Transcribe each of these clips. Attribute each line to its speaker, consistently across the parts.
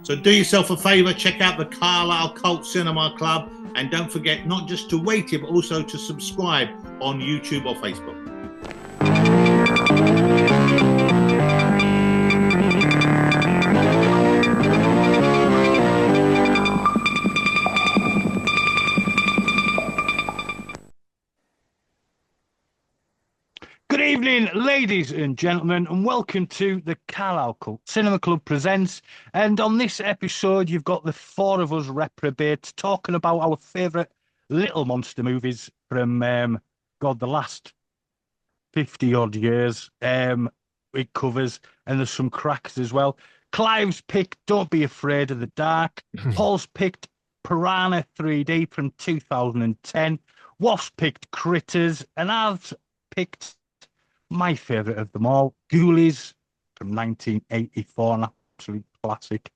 Speaker 1: So do yourself a favour, check out the Carlisle Cult Cinema Club, and don't forget not just to rate it, but also to subscribe on YouTube or Facebook.
Speaker 2: Good evening, ladies and gentlemen, and welcome to the Carlisle Cult Cinema Club Presents. And on this episode, you've got the four of us reprobates talking about our favourite Little Monster movies from, the last 50-odd years. It covers, and there's some cracks as well. Clive's picked Don't Be Afraid of the Dark. Paul's picked Pirahna 3D from 2010. Woff's picked Krites, and I've picked my favourite of them all, Ghoulies from 1984, an absolute classic.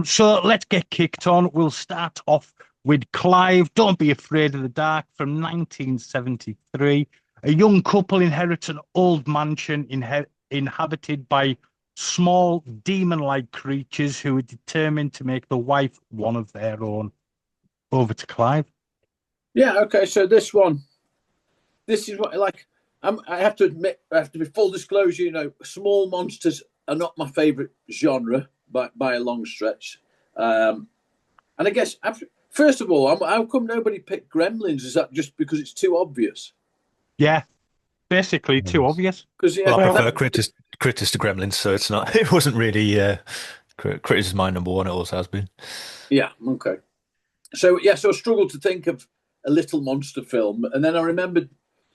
Speaker 2: So let's get kicked on. We'll start off with Clive, Don't Be Afraid of the Dark from 1973. A young couple inherit an old mansion inhabited by small demon-like creatures who are determined to make the wife one of their own. Over to Clive.
Speaker 3: Yeah, okay, so this is what, like, I have to admit, I have to be full disclosure, small monsters are not my favourite genre by a long stretch. And I guess, first of all, how come nobody picked Gremlins? Is that just because it's too obvious?
Speaker 2: Yeah, basically too obvious.
Speaker 4: Well, I prefer Critters to Gremlins, so it's not. It wasn't really. Critters is my number one. It always has been.
Speaker 3: Yeah. Okay. So I struggled to think of a Little Monster film, and then I remembered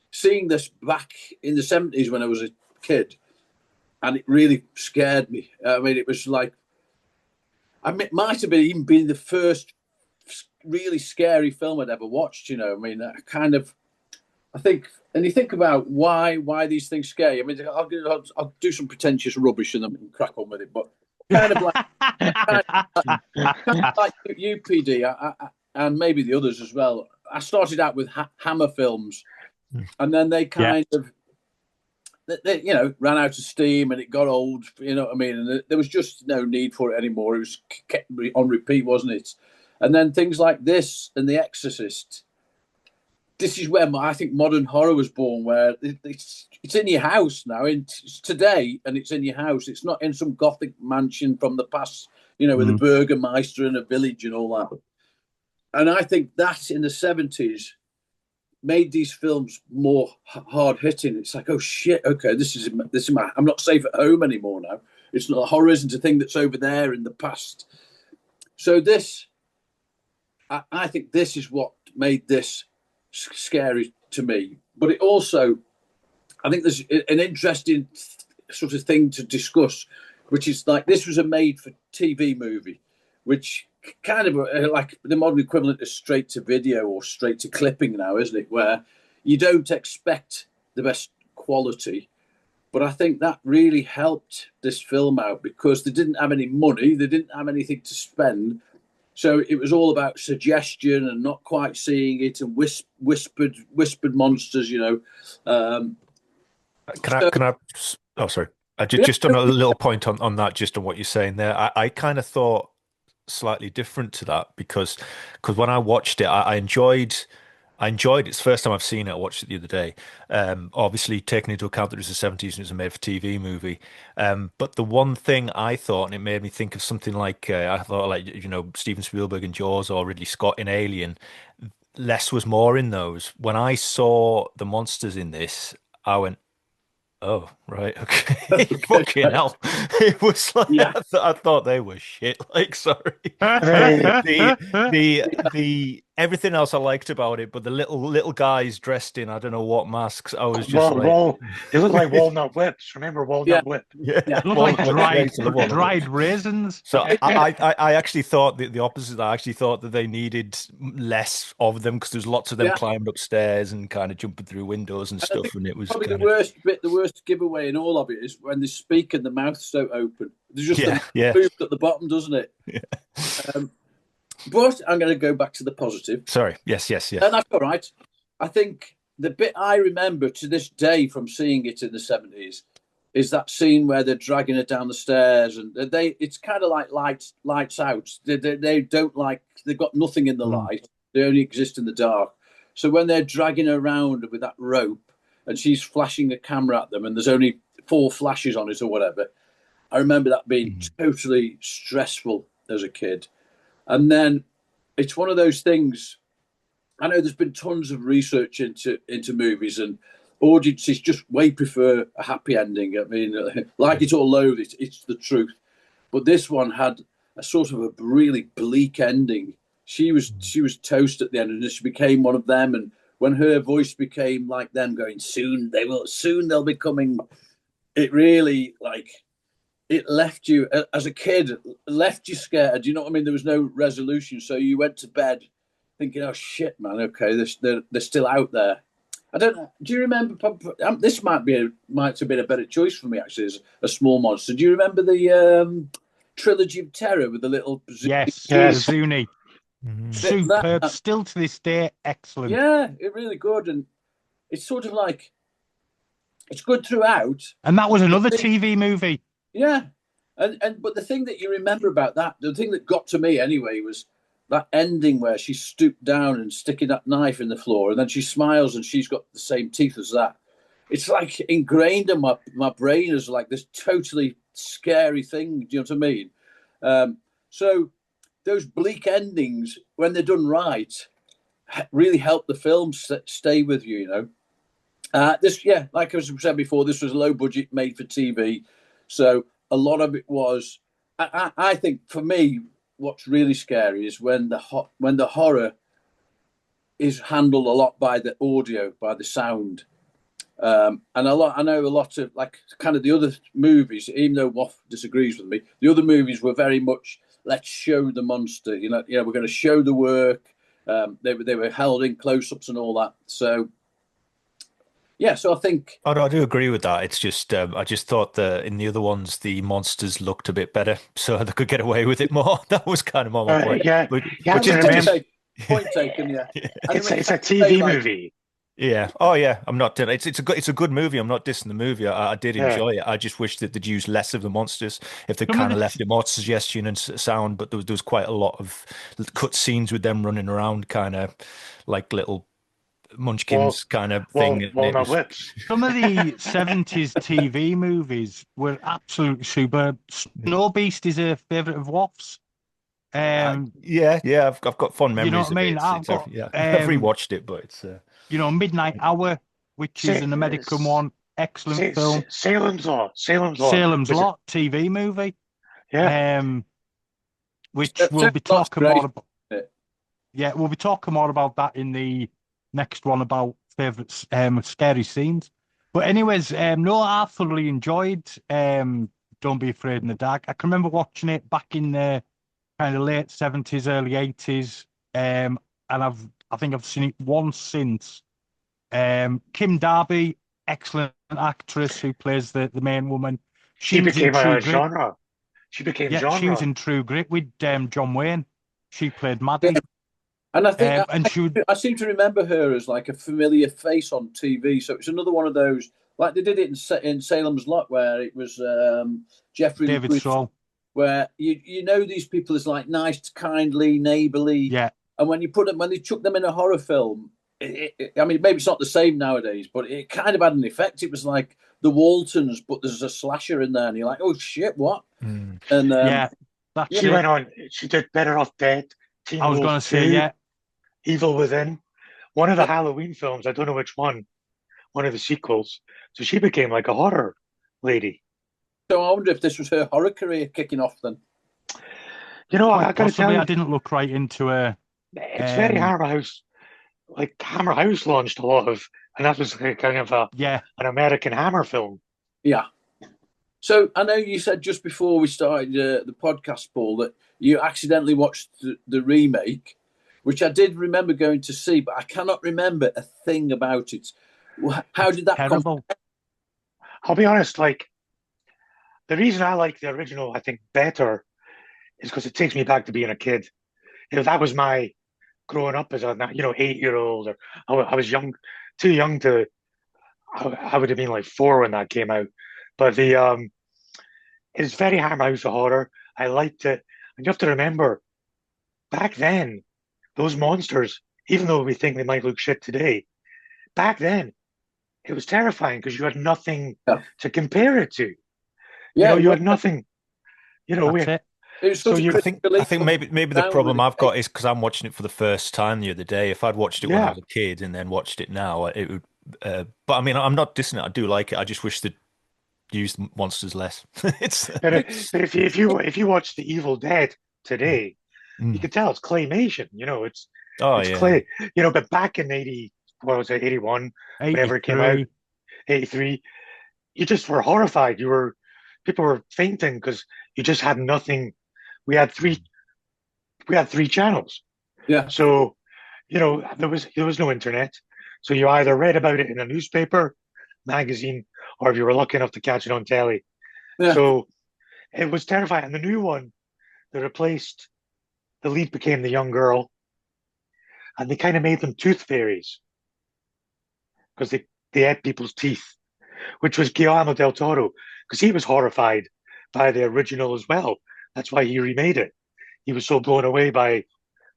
Speaker 3: seeing this back in the 70s when I was a kid, and it really scared me. I mean, it was like, it might have even been the first really scary film I'd ever watched. I mean, I think, and you think about why these things scare you. I mean, I'll do some pretentious rubbish and then crack on with it, but kind of like you, PD, and maybe the others as well. I started out with Hammer films, and then they kind of, they ran out of steam and it got old. You know what I mean? And there was just no need for it anymore. It was kept on repeat, wasn't it? And then things like this and The Exorcist. This is where I think modern horror was born, where it's in your house now. It's today, and it's in your house. It's not in some gothic mansion from the past, with a Burgermeister and a village and all that. And I think that in the 70s made these films more hard hitting. It's like, oh shit, okay, this is my. I'm not safe at home anymore now. It's not, horror isn't a thing that's over there in the past. So this, I think, this is what made this scary to me. But it also, I think there's an interesting sort of thing to discuss, which is like, this was a made for TV movie, which kind of like the modern equivalent of straight to video or straight to clipping now, isn't it? Where you don't expect the best quality. But I think that really helped this film out because they didn't have any money, they didn't have anything to spend. So it was all about suggestion and not quite seeing it, and whispered monsters, Can
Speaker 4: I? Oh, sorry. Just on a little point on that, just on what you're saying there. I kind of thought slightly different to that because when I watched it, I enjoyed it. It's the first time I've seen it. I watched it the other day. Obviously, taking into account that it was the 70s and it was a made-for-TV movie. But the one thing I thought, and it made me think of something like, I thought like, Steven Spielberg in Jaws or Ridley Scott in Alien, less was more in those. When I saw the monsters in this, I went, oh, right, okay. Fucking hell. It was like, I thought they were shit. Like, sorry. the everything else I liked about it, but the little guys dressed in I don't know what masks, I was just
Speaker 5: they look like walnut whips. Remember walnut whip?
Speaker 2: Yeah. Look like dried raisins.
Speaker 4: So I actually thought the opposite. I actually thought that they needed less of them because there's lots of them climbing upstairs and kind of jumping through windows and stuff. And it was
Speaker 3: probably the worst giveaway in all of it is when they speak and the mouths don't open. There's just the move at the bottom, doesn't it? Yeah. But I'm going to go back to the positive.
Speaker 4: Sorry. Yes.
Speaker 3: And that's all right. I think the bit I remember to this day from seeing it in the 70s is that scene where they're dragging her down the stairs, and it's kind of like lights out. They don't like, they've got nothing in the light. They only exist in the dark. So when they're dragging her around with that rope and she's flashing a camera at them and there's only 4 flashes on it or whatever, I remember that being totally stressful as a kid. And then it's one of those things, I know there's been tons of research into movies, and audiences just way prefer a happy ending. I mean, like it or loathe it, it's the truth. But this one had a sort of a really bleak ending. She was toast at the end, and she became one of them. And when her voice became like them, going, soon they'll be coming. It really, like, it left you as a kid, left you scared. You know what I mean? There was no resolution, so you went to bed thinking, "Oh shit, man! Okay, they're still out there." I don't know. Do you remember? This might have been a better choice for me actually as a small monster. Do you remember the trilogy of terror with the little?
Speaker 2: Yes,
Speaker 5: Yes.
Speaker 2: Zuni. Superb. Still to this day, excellent.
Speaker 3: Yeah, it's really good, and it's sort of like it's good throughout.
Speaker 2: And that was another TV movie.
Speaker 3: Yeah, and but the thing that you remember about that, the thing that got to me anyway, was that ending where she stooped down and sticking that knife in the floor, and then she smiles and she's got the same teeth as that. It's like ingrained in my brain as like this totally scary thing. Do you know what I mean? So those bleak endings, when they're done right, really help the film stay with you. You know, like I said before, this was low budget, made for TV, so a lot of it was. I think for me, what's really scary is when the horror is handled a lot by the audio, by the sound, and I know a lot of like kind of the other movies. Even though Woff disagrees with me, the other movies were very much let's show the monster. You know, we're going to show the work. They were held in close-ups and all that. So. Yeah, so I think
Speaker 4: I do agree with that. It's just I just thought that in the other ones the monsters looked a bit better, so they could get away with it more. That was kind of more my point.
Speaker 5: Yeah,
Speaker 4: But
Speaker 3: point taken. Yeah,
Speaker 5: it's a TV movie.
Speaker 4: Yeah. Oh yeah. I'm not. It's a good movie. I'm not dissing the movie. I did enjoy it. I just wish that they'd used less of the monsters. If they kind of left it more suggestion and sound, but there was quite a lot of cut scenes with them running around, kind of like little Munchkins kind of thing.
Speaker 5: Walnut Whips.
Speaker 2: Some of the 70s TV movies were absolutely superb. Snow Beast is a favourite of Woff's.
Speaker 4: Yeah, I've got fond memories.
Speaker 2: You know what I mean?
Speaker 4: I've rewatched it, but it's
Speaker 2: Midnight Hour, which is an American one, excellent film.
Speaker 5: Salem's Lot
Speaker 2: TV movie.
Speaker 5: Yeah.
Speaker 2: Which we'll be talking more about. Yeah, we'll be talking more about that in the next one about favourite scary scenes. But anyways, no, I thoroughly enjoyed Don't Be Afraid in the Dark. I can remember watching it back in the kind of late 70s, early 80s. And I think I've seen it once since. Kim Darby, excellent actress who plays the main woman.
Speaker 5: She became a genre. She became genre.
Speaker 2: She was in True Grit with John Wayne. She played Maddie.
Speaker 3: Yeah. And I think I seem to remember her as like a familiar face on TV. So it's another one of those, like they did it in Salem's Lot, where it was Jeffrey
Speaker 2: David Stroll,
Speaker 3: where you know these people as like nice, kindly, neighbourly.
Speaker 2: Yeah.
Speaker 3: And when they chuck them in a horror film, I mean, maybe it's not the same nowadays, but it kind of had an effect. It was like the Waltons, but there's a slasher in there, and you're like, oh shit, what?
Speaker 4: Mm.
Speaker 3: And
Speaker 5: she went on. She did Better Off Dead. Teen
Speaker 2: I was going to say,
Speaker 5: Evil Within, one of the Halloween films. I don't know which one of the sequels. So she became like a horror lady.
Speaker 3: So I wonder if this was her horror career kicking off then.
Speaker 5: You know, I gotta tell you,
Speaker 2: I didn't look right into her.
Speaker 5: It's very Hammer House. Like Hammer House launched a lot of, and that was kind of an American Hammer film.
Speaker 3: Yeah. So I know you said just before we started the podcast, Paul, that you accidentally watched the remake, which I did remember going to see, but I cannot remember a thing about it. How did that come?
Speaker 5: I'll be honest, like, the reason I like the original, I think, better is because it takes me back to being a kid. You know, that was my growing up as a 8-year-old, or I was too young to. I would have been like 4 when that came out. But it's very Hammerhouse of horror. I liked it. And you have to remember, back then, those monsters, even though we think they might look shit today, back then it was terrifying because you had nothing to compare it to.
Speaker 3: Yeah,
Speaker 5: you had nothing.
Speaker 2: That's it.
Speaker 3: It was such a
Speaker 4: I think maybe the problem I've got is because I'm watching it for the first time the other day. If I'd watched it when I was a kid and then watched it now, it would. But I mean, I'm not dissing it. I do like it. I just wish they'd used monsters less.
Speaker 5: But if you watch The Evil Dead today, you can tell it's claymation. It's clay. But back in 81, whenever it came out, 83, you just were horrified. People were fainting because you just had nothing. We had three channels.
Speaker 3: Yeah.
Speaker 5: So, there was no internet. So you either read about it in a newspaper, magazine, or if you were lucky enough to catch it on telly. Yeah. So it was terrifying. And the new one, the lead became the young girl, and they kind of made them tooth fairies because they ate people's teeth, which was Guillermo del Toro, because he was horrified by the original as well. That's why he remade it. He was so blown away by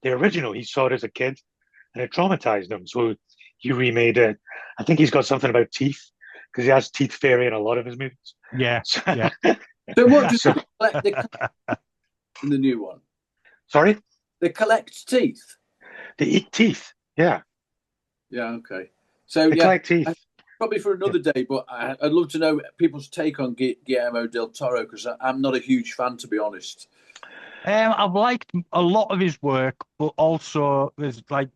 Speaker 5: the original. He saw it as a kid and it traumatized him. So he remade it. I think he's got something about teeth because he has teeth fairy in a lot of his movies.
Speaker 2: Yeah.
Speaker 3: So what does they collect in the new one?
Speaker 5: Sorry?
Speaker 3: They collect teeth.
Speaker 5: They eat teeth. Yeah.
Speaker 3: Yeah, okay. So
Speaker 5: they collect teeth.
Speaker 3: Probably for another day, but I'd love to know people's take on Guillermo del Toro because I'm not a huge fan, to be honest.
Speaker 2: I've liked a lot of his work, but also there's like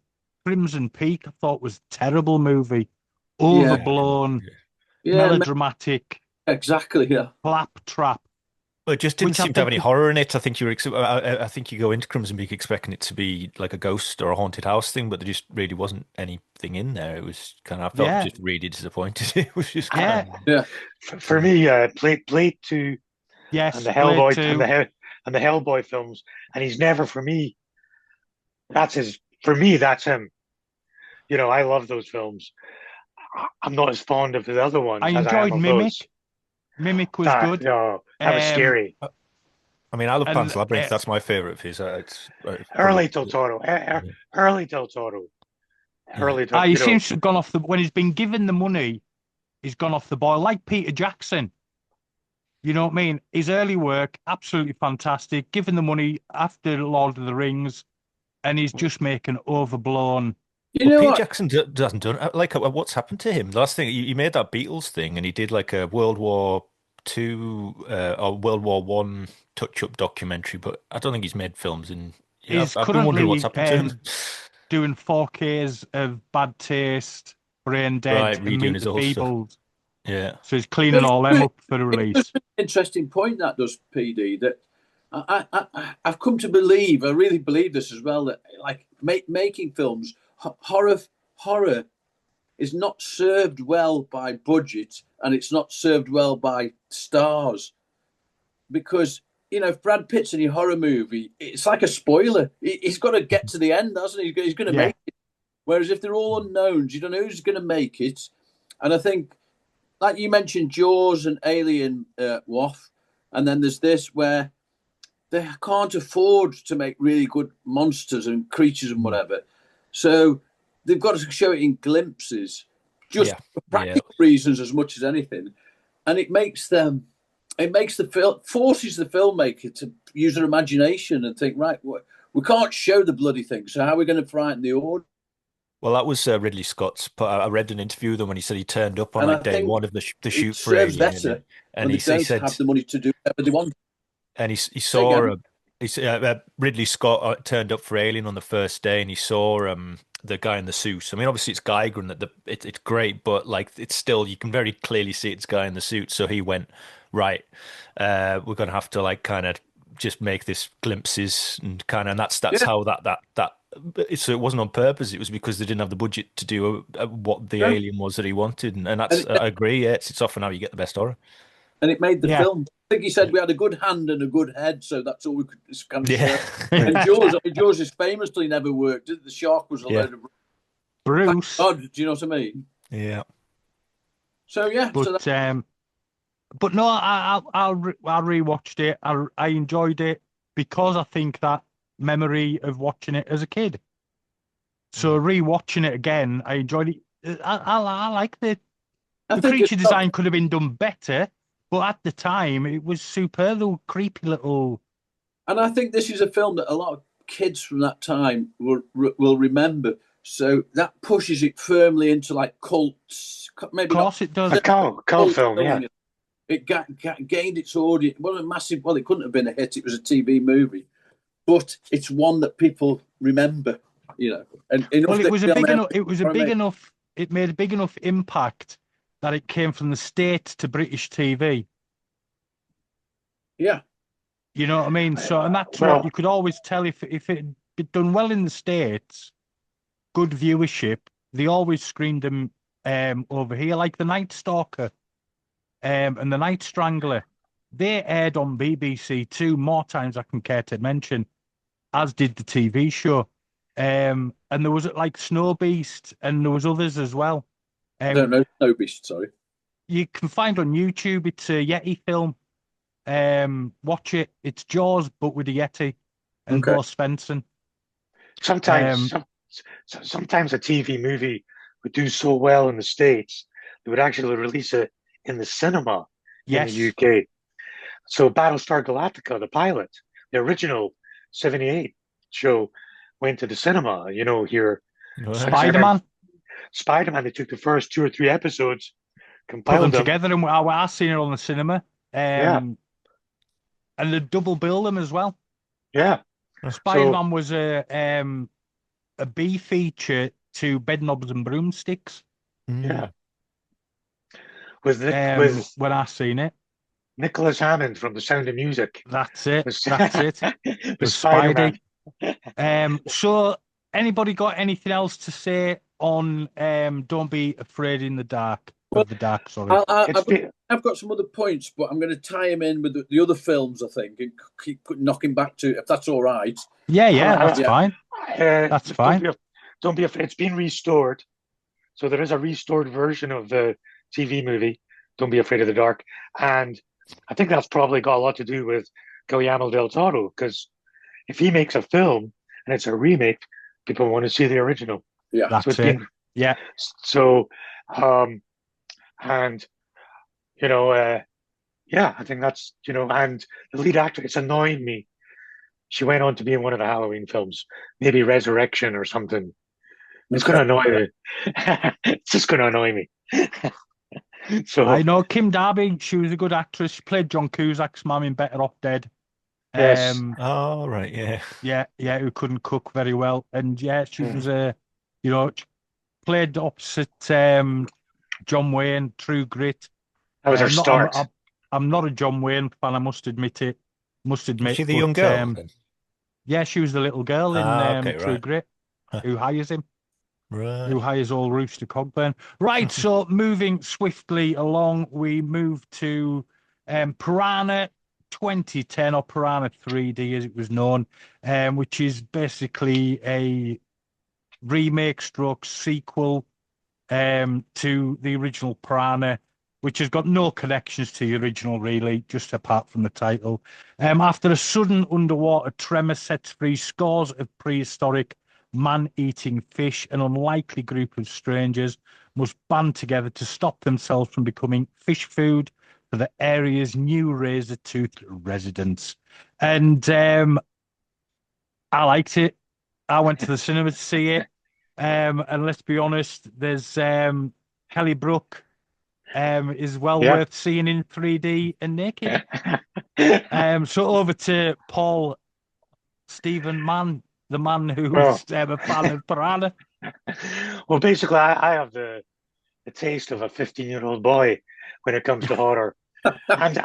Speaker 2: Crimson Peak. I thought was a terrible movie, overblown, melodramatic.
Speaker 3: Exactly, yeah.
Speaker 2: Claptrap.
Speaker 4: Well, it just didn't seem to have any horror in it. I think I think you go into Crimson Peak expecting it to be like a ghost or a haunted house thing, but there just really wasn't anything in there. It was kind of, I felt just really disappointed. It was just kind
Speaker 5: of, For me, Blade 2,
Speaker 2: yes,
Speaker 5: and the Hellboy and the Hellboy films, and he's never for me. That's him. I love those films. I'm not as fond of the other ones.
Speaker 2: I enjoyed Mimic.
Speaker 5: Those.
Speaker 2: Mimic was good.
Speaker 5: No, that was scary.
Speaker 4: I mean, I love Pan's Labyrinth. That's my favorite of his.
Speaker 5: Early Del Toro. Early Del Toro.
Speaker 2: He seems to have gone off when he's been given the money, he's gone off the boil, like Peter Jackson. You know what I mean? His early work, absolutely fantastic. Given the money after Lord of the Rings, and he's just making overblown.
Speaker 4: Peter Jackson doesn't do like what's happened to him. The last thing he made that Beatles thing, and he did like a World War II or World War One touch-up documentary, but I don't think he's made films. I've been wondering what's happened to him.
Speaker 2: Doing 4Ks of Bad Taste, Brain Dead, and Meet the Feebles.
Speaker 4: Yeah,
Speaker 2: so he's cleaning all them up for the release.
Speaker 3: It's an interesting point that does, PD. That I've come to believe. I really believe this as well. That like making films. Horror is not served well by budget, and it's not served well by stars, because if Brad Pitt's in your horror movie, it's like a spoiler. He's got to get to the end, hasn't he? He's going to make it. Whereas if they're all unknowns, you don't know who's going to make it. And I think, like you mentioned, Jaws and Alien, Woff, and then there's this where they can't afford to make really good monsters and creatures and whatever. So they've got to show it in glimpses, just for practical reasons as much as anything. And forces the filmmaker to use their imagination and think, right, we can't show the bloody thing, so how are we going to frighten the audience?
Speaker 4: Well, that was Ridley Scott's. I read an interview with him when he said he turned up on day one of the shoot for Alien,
Speaker 3: better and he said have the money to do whatever they want.
Speaker 4: And he saw Ridley Scott turned up for Alien on the first day, and he saw the guy in the suit. I mean, obviously it's Geiger, and it's great, but like it's still, you can very clearly see it's guy in the suit. So he went, right, we're going to have to like kind of just make this glimpses and that's how that. So it wasn't on purpose. It was because they didn't have the budget to do what the alien was that he wanted, and that's I agree. Yeah, it's often how you get the best horror.
Speaker 3: And it made the film. I think he said we had a good hand and a good head, so that's all we could kind of share. And Jaws is famously never worked. The shark was a load of
Speaker 2: Bruce.
Speaker 3: God, do you know what I mean?
Speaker 4: Yeah.
Speaker 3: So
Speaker 2: but But no, I rewatched it. I enjoyed it because I think that memory of watching it as a kid. So rewatching it again, I enjoyed it. I like
Speaker 3: I
Speaker 2: the
Speaker 3: think
Speaker 2: creature
Speaker 3: it's
Speaker 2: design could have been done better, but at the time it was superb. Little creepy little.
Speaker 3: and I think this is a film that a lot of kids from that time will remember. So that pushes it firmly into like cults,
Speaker 2: Of
Speaker 3: maybe not
Speaker 2: course, it does.
Speaker 5: A cult
Speaker 3: cult
Speaker 5: film, yeah.
Speaker 3: film. It gained its audience. Well, a massive. Well, it couldn't have been a hit. It was a TV movie, but it's one that people remember. And enough
Speaker 2: Well, it
Speaker 3: that
Speaker 2: was a
Speaker 3: John
Speaker 2: big
Speaker 3: Ellis,
Speaker 2: enough. It was a big enough. It made a big enough impact that it came from the States to British TV.
Speaker 3: Yeah,
Speaker 2: You know what I mean? So, and that's what
Speaker 5: Well,
Speaker 2: you could always tell if it had been done well in the States, good viewership. They always screened them over here, like the Night Stalker and the Night Strangler. They aired on BBC Two more times I can care to mention, as did the TV show. And there was like Snow Beast, and there was others as well.
Speaker 3: I don't know. No Beast, sorry.
Speaker 2: You can find on YouTube. It's a Yeti film. Watch it. It's Jaws, but with a Yeti and
Speaker 3: Okay.
Speaker 2: Bo Svensson.
Speaker 5: sometimes, sometimes a TV movie would do so well in the States, they would actually release it in the cinema in the
Speaker 2: Yes,
Speaker 5: UK. So Battlestar Galactica, the pilot, the original 78 show, went to the cinema, here.
Speaker 4: Right.
Speaker 2: Spider-Man.
Speaker 5: Spider-Man, they took the first 2 or 3 episodes,
Speaker 2: Put them
Speaker 5: compiled them.
Speaker 2: together, and I seen it on the cinema.
Speaker 5: Yeah.
Speaker 2: And they double bill them as well.
Speaker 5: Yeah.
Speaker 2: Spider-Man was a B feature to Bedknobs and Broomsticks.
Speaker 5: Yeah. With
Speaker 2: when I seen it.
Speaker 5: Nicholas Hammond from The Sound of Music.
Speaker 2: That's it.
Speaker 5: Was-
Speaker 2: That's it.
Speaker 5: with
Speaker 2: With
Speaker 5: Spider-Man.
Speaker 2: So anybody got anything else to say on Don't Be Afraid in the Dark of the Dark, sorry.
Speaker 3: I've got some other points, but I'm going to tie him in with the other films, I think, and keep knocking back to, if that's all right.
Speaker 2: Yeah, that's fine. That's fine.
Speaker 5: Don't be afraid. It's been restored. So there is a restored version of the TV movie, Don't Be Afraid of the Dark. And I think that's probably got a lot to do with Guillermo del Toro, because if he makes a film and it's a remake, people want to see the original.
Speaker 3: Yeah,
Speaker 2: that's it. Yeah.
Speaker 5: So, and yeah, I think that's and the lead actor. It's annoying me. She went on to be in one of the Halloween films, maybe Resurrection or something. It's going to annoy me. It's just going to annoy me. So
Speaker 2: I know Kim Darby. She was a good actress. She played John Cusack's mum in Better Off Dead.
Speaker 5: Yes.
Speaker 4: Oh, right. Yeah.
Speaker 2: Yeah. Who couldn't cook very well, and yeah, she was played opposite John Wayne, True Grit.
Speaker 5: That was her start.
Speaker 2: I'm not a John Wayne fan. I must admit it.
Speaker 4: Was she the young girl?
Speaker 2: Yeah, she was the little girl in True
Speaker 4: right.
Speaker 2: Grit who hires him.
Speaker 4: Right.
Speaker 2: Who hires all Rooster Cogburn. Right, so moving swiftly along, we move to Pirahna 2010, or Pirahna 3D as it was known, which is basically a remake stroke sequel to the original Pirahna, which has got no connections to the original, really, just apart from the title. After a sudden underwater tremor sets free scores of prehistoric man-eating fish, an unlikely group of strangers must band together to stop themselves from becoming fish food for the area's new razor-toothed residents. And I liked it. I went to the cinema to see it. And let's be honest, there's Kelly Brook is well worth seeing in 3D and naked. So over to Paul Stephen Mann, the man who was a fan of Pirahna.
Speaker 5: Well, basically, I have the taste of a 15-year-old boy when it comes to horror, and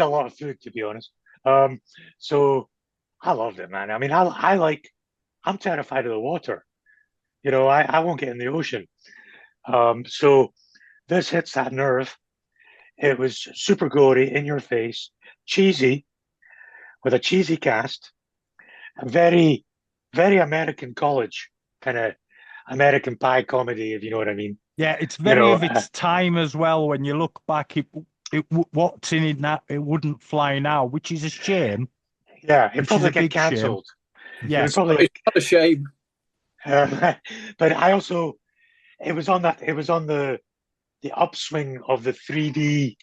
Speaker 5: a lot of food, to be honest. So I loved it, man. I mean, I'm terrified of the water. I won't get in the ocean. So this hits that nerve. It was super gory, in your face, cheesy, with a cheesy cast, a very, very American college, kind of American Pie comedy, if you know what I mean.
Speaker 2: Yeah, it's very of its time as well. When you look back, what's in it now, it wouldn't fly now, which is a shame.
Speaker 5: Yeah, it
Speaker 2: Which
Speaker 5: probably
Speaker 2: is a
Speaker 5: get
Speaker 2: big shame.
Speaker 5: cancelled.
Speaker 2: Yes,
Speaker 5: It probably.
Speaker 3: It's not a shame.
Speaker 5: But I also, it was on the upswing of the 3D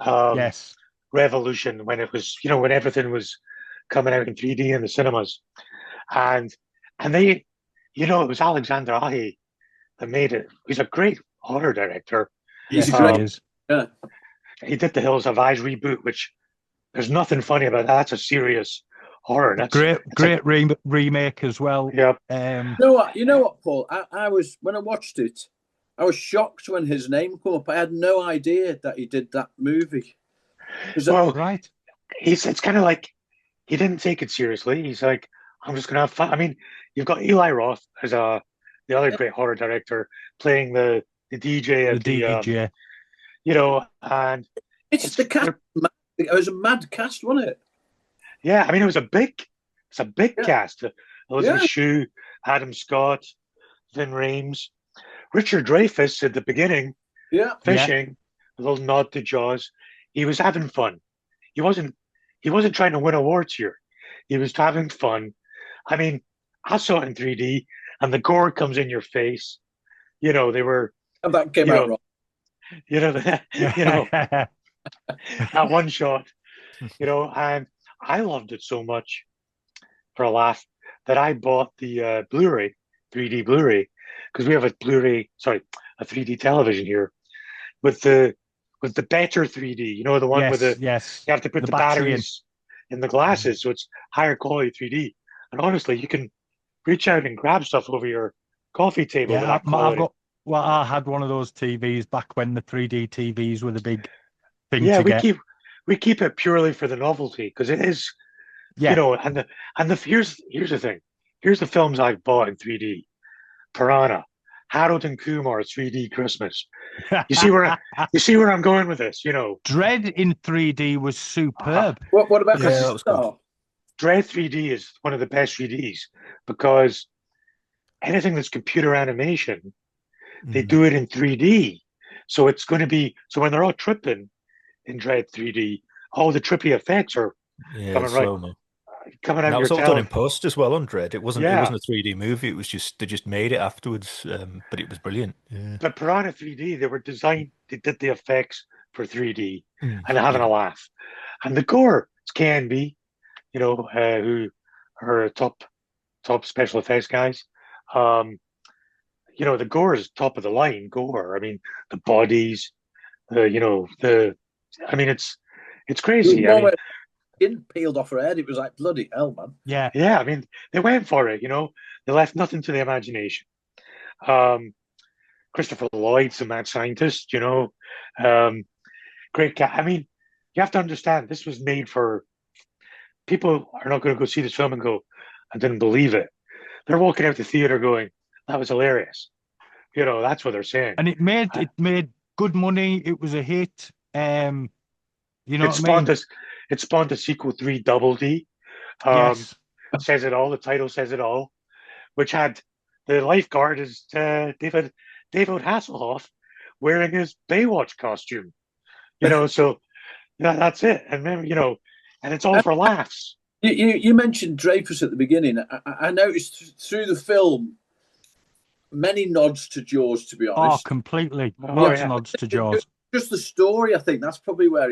Speaker 2: yes,
Speaker 5: revolution when it was, when everything was coming out in 3D in the cinemas, and they, it was Alexander Ahi that made it. He's a great horror director.
Speaker 2: yes,
Speaker 3: He's a great.
Speaker 2: he is.
Speaker 3: Yeah.
Speaker 5: He did the Hills Have Eyes reboot, which there's nothing funny about that. That's a serious horror.
Speaker 2: Great remake as well.
Speaker 5: Yeah.
Speaker 3: You know what, Paul? I was when I watched it, I was shocked when his name came up. I had no idea that he did that movie.
Speaker 5: Well,
Speaker 2: Right.
Speaker 5: it's kind of like he didn't take it seriously. He's like, I'm just gonna have fun. I mean, you've got Eli Roth as the other great horror director playing the DJ at
Speaker 2: The DJ.
Speaker 5: And
Speaker 3: it's the cast. It was a mad cast, wasn't it?
Speaker 5: Yeah, I mean, it's a big cast. Elizabeth
Speaker 3: Yeah.
Speaker 5: Shue, Adam Scott, Vin Rames, Richard Dreyfuss at the beginning, fishing, a little nod to Jaws. He was having fun. He wasn't trying to win awards here. He was having fun. I mean, I saw it in 3D, and the gore comes in your face. They were.
Speaker 3: And that came out wrong.
Speaker 5: That one shot. And I loved it so much for a laugh that I bought the Blu-ray, 3D Blu-ray, because we have a 3D television here with the better 3D. The one with the
Speaker 2: you
Speaker 5: have to put the batteries in the glasses, so it's higher quality 3D. And honestly, you can reach out and grab stuff over your coffee table.
Speaker 2: Yeah, I had one of those TVs back when the 3D TVs were the big thing to get.
Speaker 5: We keep it purely for the novelty because it is, and here's the thing. Here's the films I've bought in 3D: Pirahna, Harold and Kumar 3D Christmas. You see where I'm going with this?
Speaker 2: Dread in 3D was superb.
Speaker 3: What about
Speaker 4: that was good.
Speaker 5: Dread 3D is one of the best 3Ds because anything that's computer animation, they do it in 3D. So it's going to be when they're all tripping in Dread 3D, all the trippy effects are coming out.
Speaker 4: That was
Speaker 5: your
Speaker 4: all done in post as well on Dread. It wasn't a 3D movie. It was they just made it afterwards. But it was brilliant. Yeah.
Speaker 5: But Pirahna 3D, they did the effects for 3D and having a laugh. And the gore, it's KNB, who are top special effects guys. The gore is top of the line gore. I mean, the bodies, it's crazy.
Speaker 3: Skin peeled off her head. It was like bloody hell, man.
Speaker 2: Yeah.
Speaker 5: Yeah, I mean, they went for it, They left nothing to the imagination. Christopher Lloyd's a mad scientist, great cat. I mean, you have to understand this was made for people are not going to go see this film and go, I didn't believe it. They're walking out the theater going, that was hilarious. That's what they're saying.
Speaker 2: And it made good money. It was a hit.
Speaker 5: It spawned a sequel 3 Double D.
Speaker 2: Yes.
Speaker 5: Says it all. The title says it all. Which had the lifeguard is David Hasselhoff wearing his Baywatch costume. So that's it. And then and it's all for laughs.
Speaker 3: You mentioned Dreyfuss at the beginning. I noticed through the film many nods to Jaws. To be honest,
Speaker 2: completely. Nods to Jaws.
Speaker 3: Just the story. I think that's probably where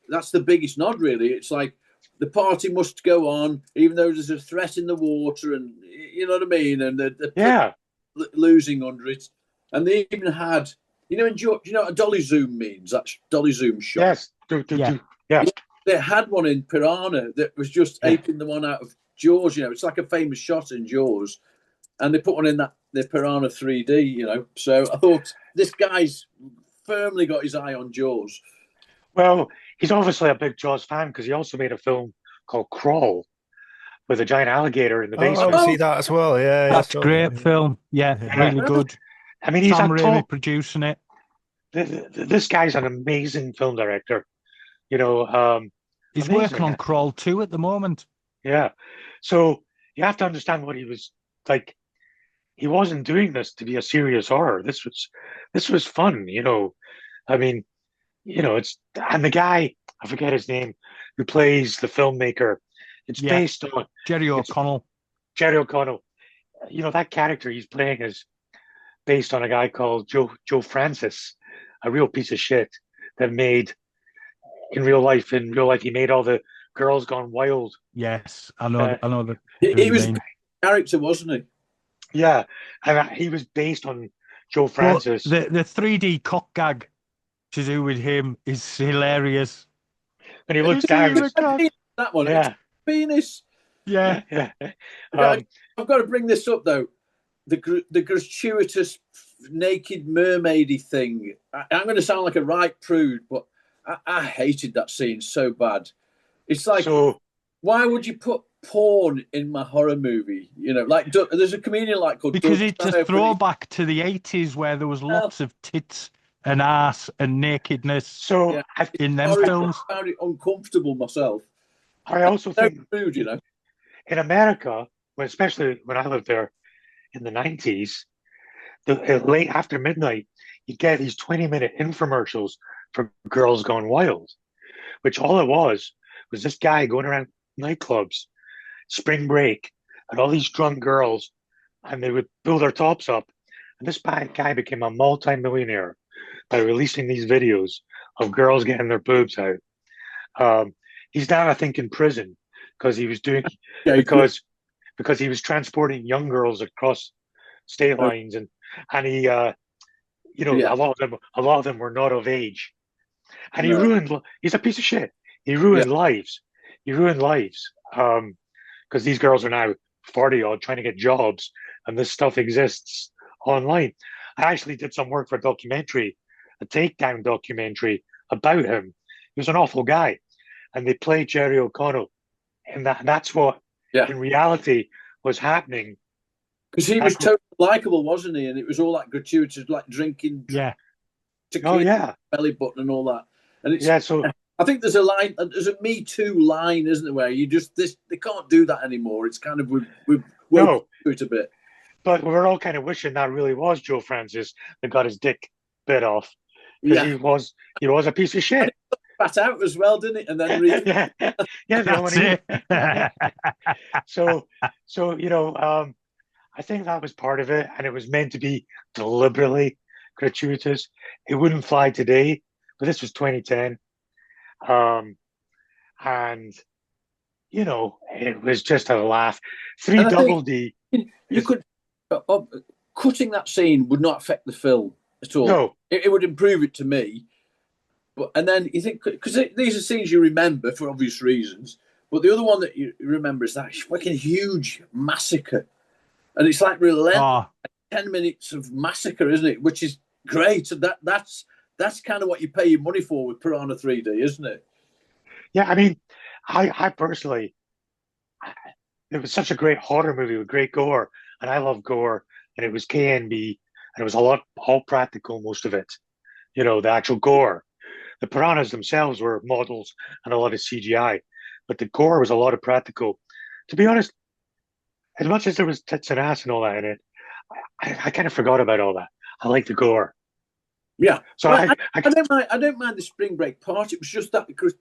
Speaker 3: that's the biggest nod. Really, it's like the party must go on, even though there's a threat in the water, and you know what I mean. And they're losing under it. And they even had, in Jaws, what a dolly zoom means? That's dolly zoom shot.
Speaker 5: Yes. Yeah.
Speaker 3: They had one in Pirahna that was just aping the one out of Jaws. It's like a famous shot in Jaws, and they put one in the Pirahna 3D. So I thought this guy's firmly got his eye on Jaws.
Speaker 5: Well, he's obviously a big Jaws fan because he also made a film called Crawl with a giant alligator in the basement.
Speaker 4: I see that as well. Yeah,
Speaker 2: that's a great film. Yeah, really good.
Speaker 5: I mean, he's
Speaker 2: really producing it.
Speaker 5: This guy's an amazing film director.
Speaker 2: He's working on Crawl 2 at the moment.
Speaker 5: Yeah. So you have to understand what he was like. He wasn't doing this to be a serious horror. This was fun, I mean, it's and the guy, I forget his name, who plays the filmmaker. It's
Speaker 2: Yeah.
Speaker 5: based on
Speaker 2: Jerry O'Connell.
Speaker 5: Jerry O'Connell. That character he's playing is based on a guy called Joe Francis, a real piece of shit that made in real life. In real life, he made all the Girls Gone Wild.
Speaker 2: Yes, I know. I know that.
Speaker 3: He was a character, wasn't he?
Speaker 5: Yeah, and he was based on Joe Francis.
Speaker 2: But the 3D cock gag to do with him is hilarious.
Speaker 5: When he looks down,
Speaker 3: that one, yeah, penis.
Speaker 2: Yeah.
Speaker 3: I've got to bring this up though. The gratuitous naked mermaidy thing. I'm going to sound like a right prude, but I hated that scene so bad. It's like, why would you put porn in my horror movie? Like there's a comedian called
Speaker 2: because it's a throwback to the 80s where there was lots of tits and ass and nakedness.
Speaker 5: So
Speaker 2: in them films,
Speaker 3: I found it uncomfortable myself.
Speaker 5: I also think
Speaker 3: rude,
Speaker 5: in America, especially when I lived there in the 90s, late after midnight, you get these 20-minute infomercials for Girls Gone Wild, which all it was this guy going around nightclubs, spring break, and all these drunk girls, and they would pull their tops up. And this guy became a multi-millionaire by releasing these videos of girls getting their boobs out. He's now, I think, in prison because he was doing because he was transporting young girls across state lines, and he a lot of them were not of age, and he ruined. He's a piece of shit. He ruined lives. Because these girls are now 40 odd trying to get jobs, and this stuff exists online. I actually did some work for a documentary, a takedown documentary about him. He was an awful guy, and they played Jerry O'Connell, and that's what in reality was happening.
Speaker 3: Because he was totally likable, wasn't he? And it was all that gratuitous, like drinking, tequila, belly button, and all that. And it's
Speaker 5: so.
Speaker 3: I think there's a Me Too line, isn't there, where you they can't do that anymore. It's kind of we've woken to it a bit.
Speaker 5: But we're all kind of wishing that really was Joe Francis that got his dick bit off. Because he was a piece of shit.
Speaker 3: Spat out as well, didn't it? And then
Speaker 5: that's it. So I think that was part of it, and it was meant to be deliberately gratuitous. It wouldn't fly today, but this was 2010. And it was just a laugh. D.
Speaker 3: You could cutting that scene would not affect the film at all.
Speaker 5: No,
Speaker 3: it would improve it to me. And then you think, because these are scenes you remember for obvious reasons, but the other one that you remember is that fucking huge massacre, and it's like relentless 10 minutes of massacre, isn't it? Which is great. And that's kind of what you pay your money for with Pirahna 3D, isn't it?
Speaker 5: Yeah, I mean, I personally, it was such a great horror movie with great gore, and I love gore, and it was KNB, and it was all practical, most of it. The actual gore. The piranhas themselves were models and a lot of CGI, but the gore was a lot of practical. To be honest, as much as there was tits and ass and all that in it, I kind of forgot about all that. I like the gore.
Speaker 3: Yeah,
Speaker 5: so
Speaker 3: I don't mind the spring break part. It was just that because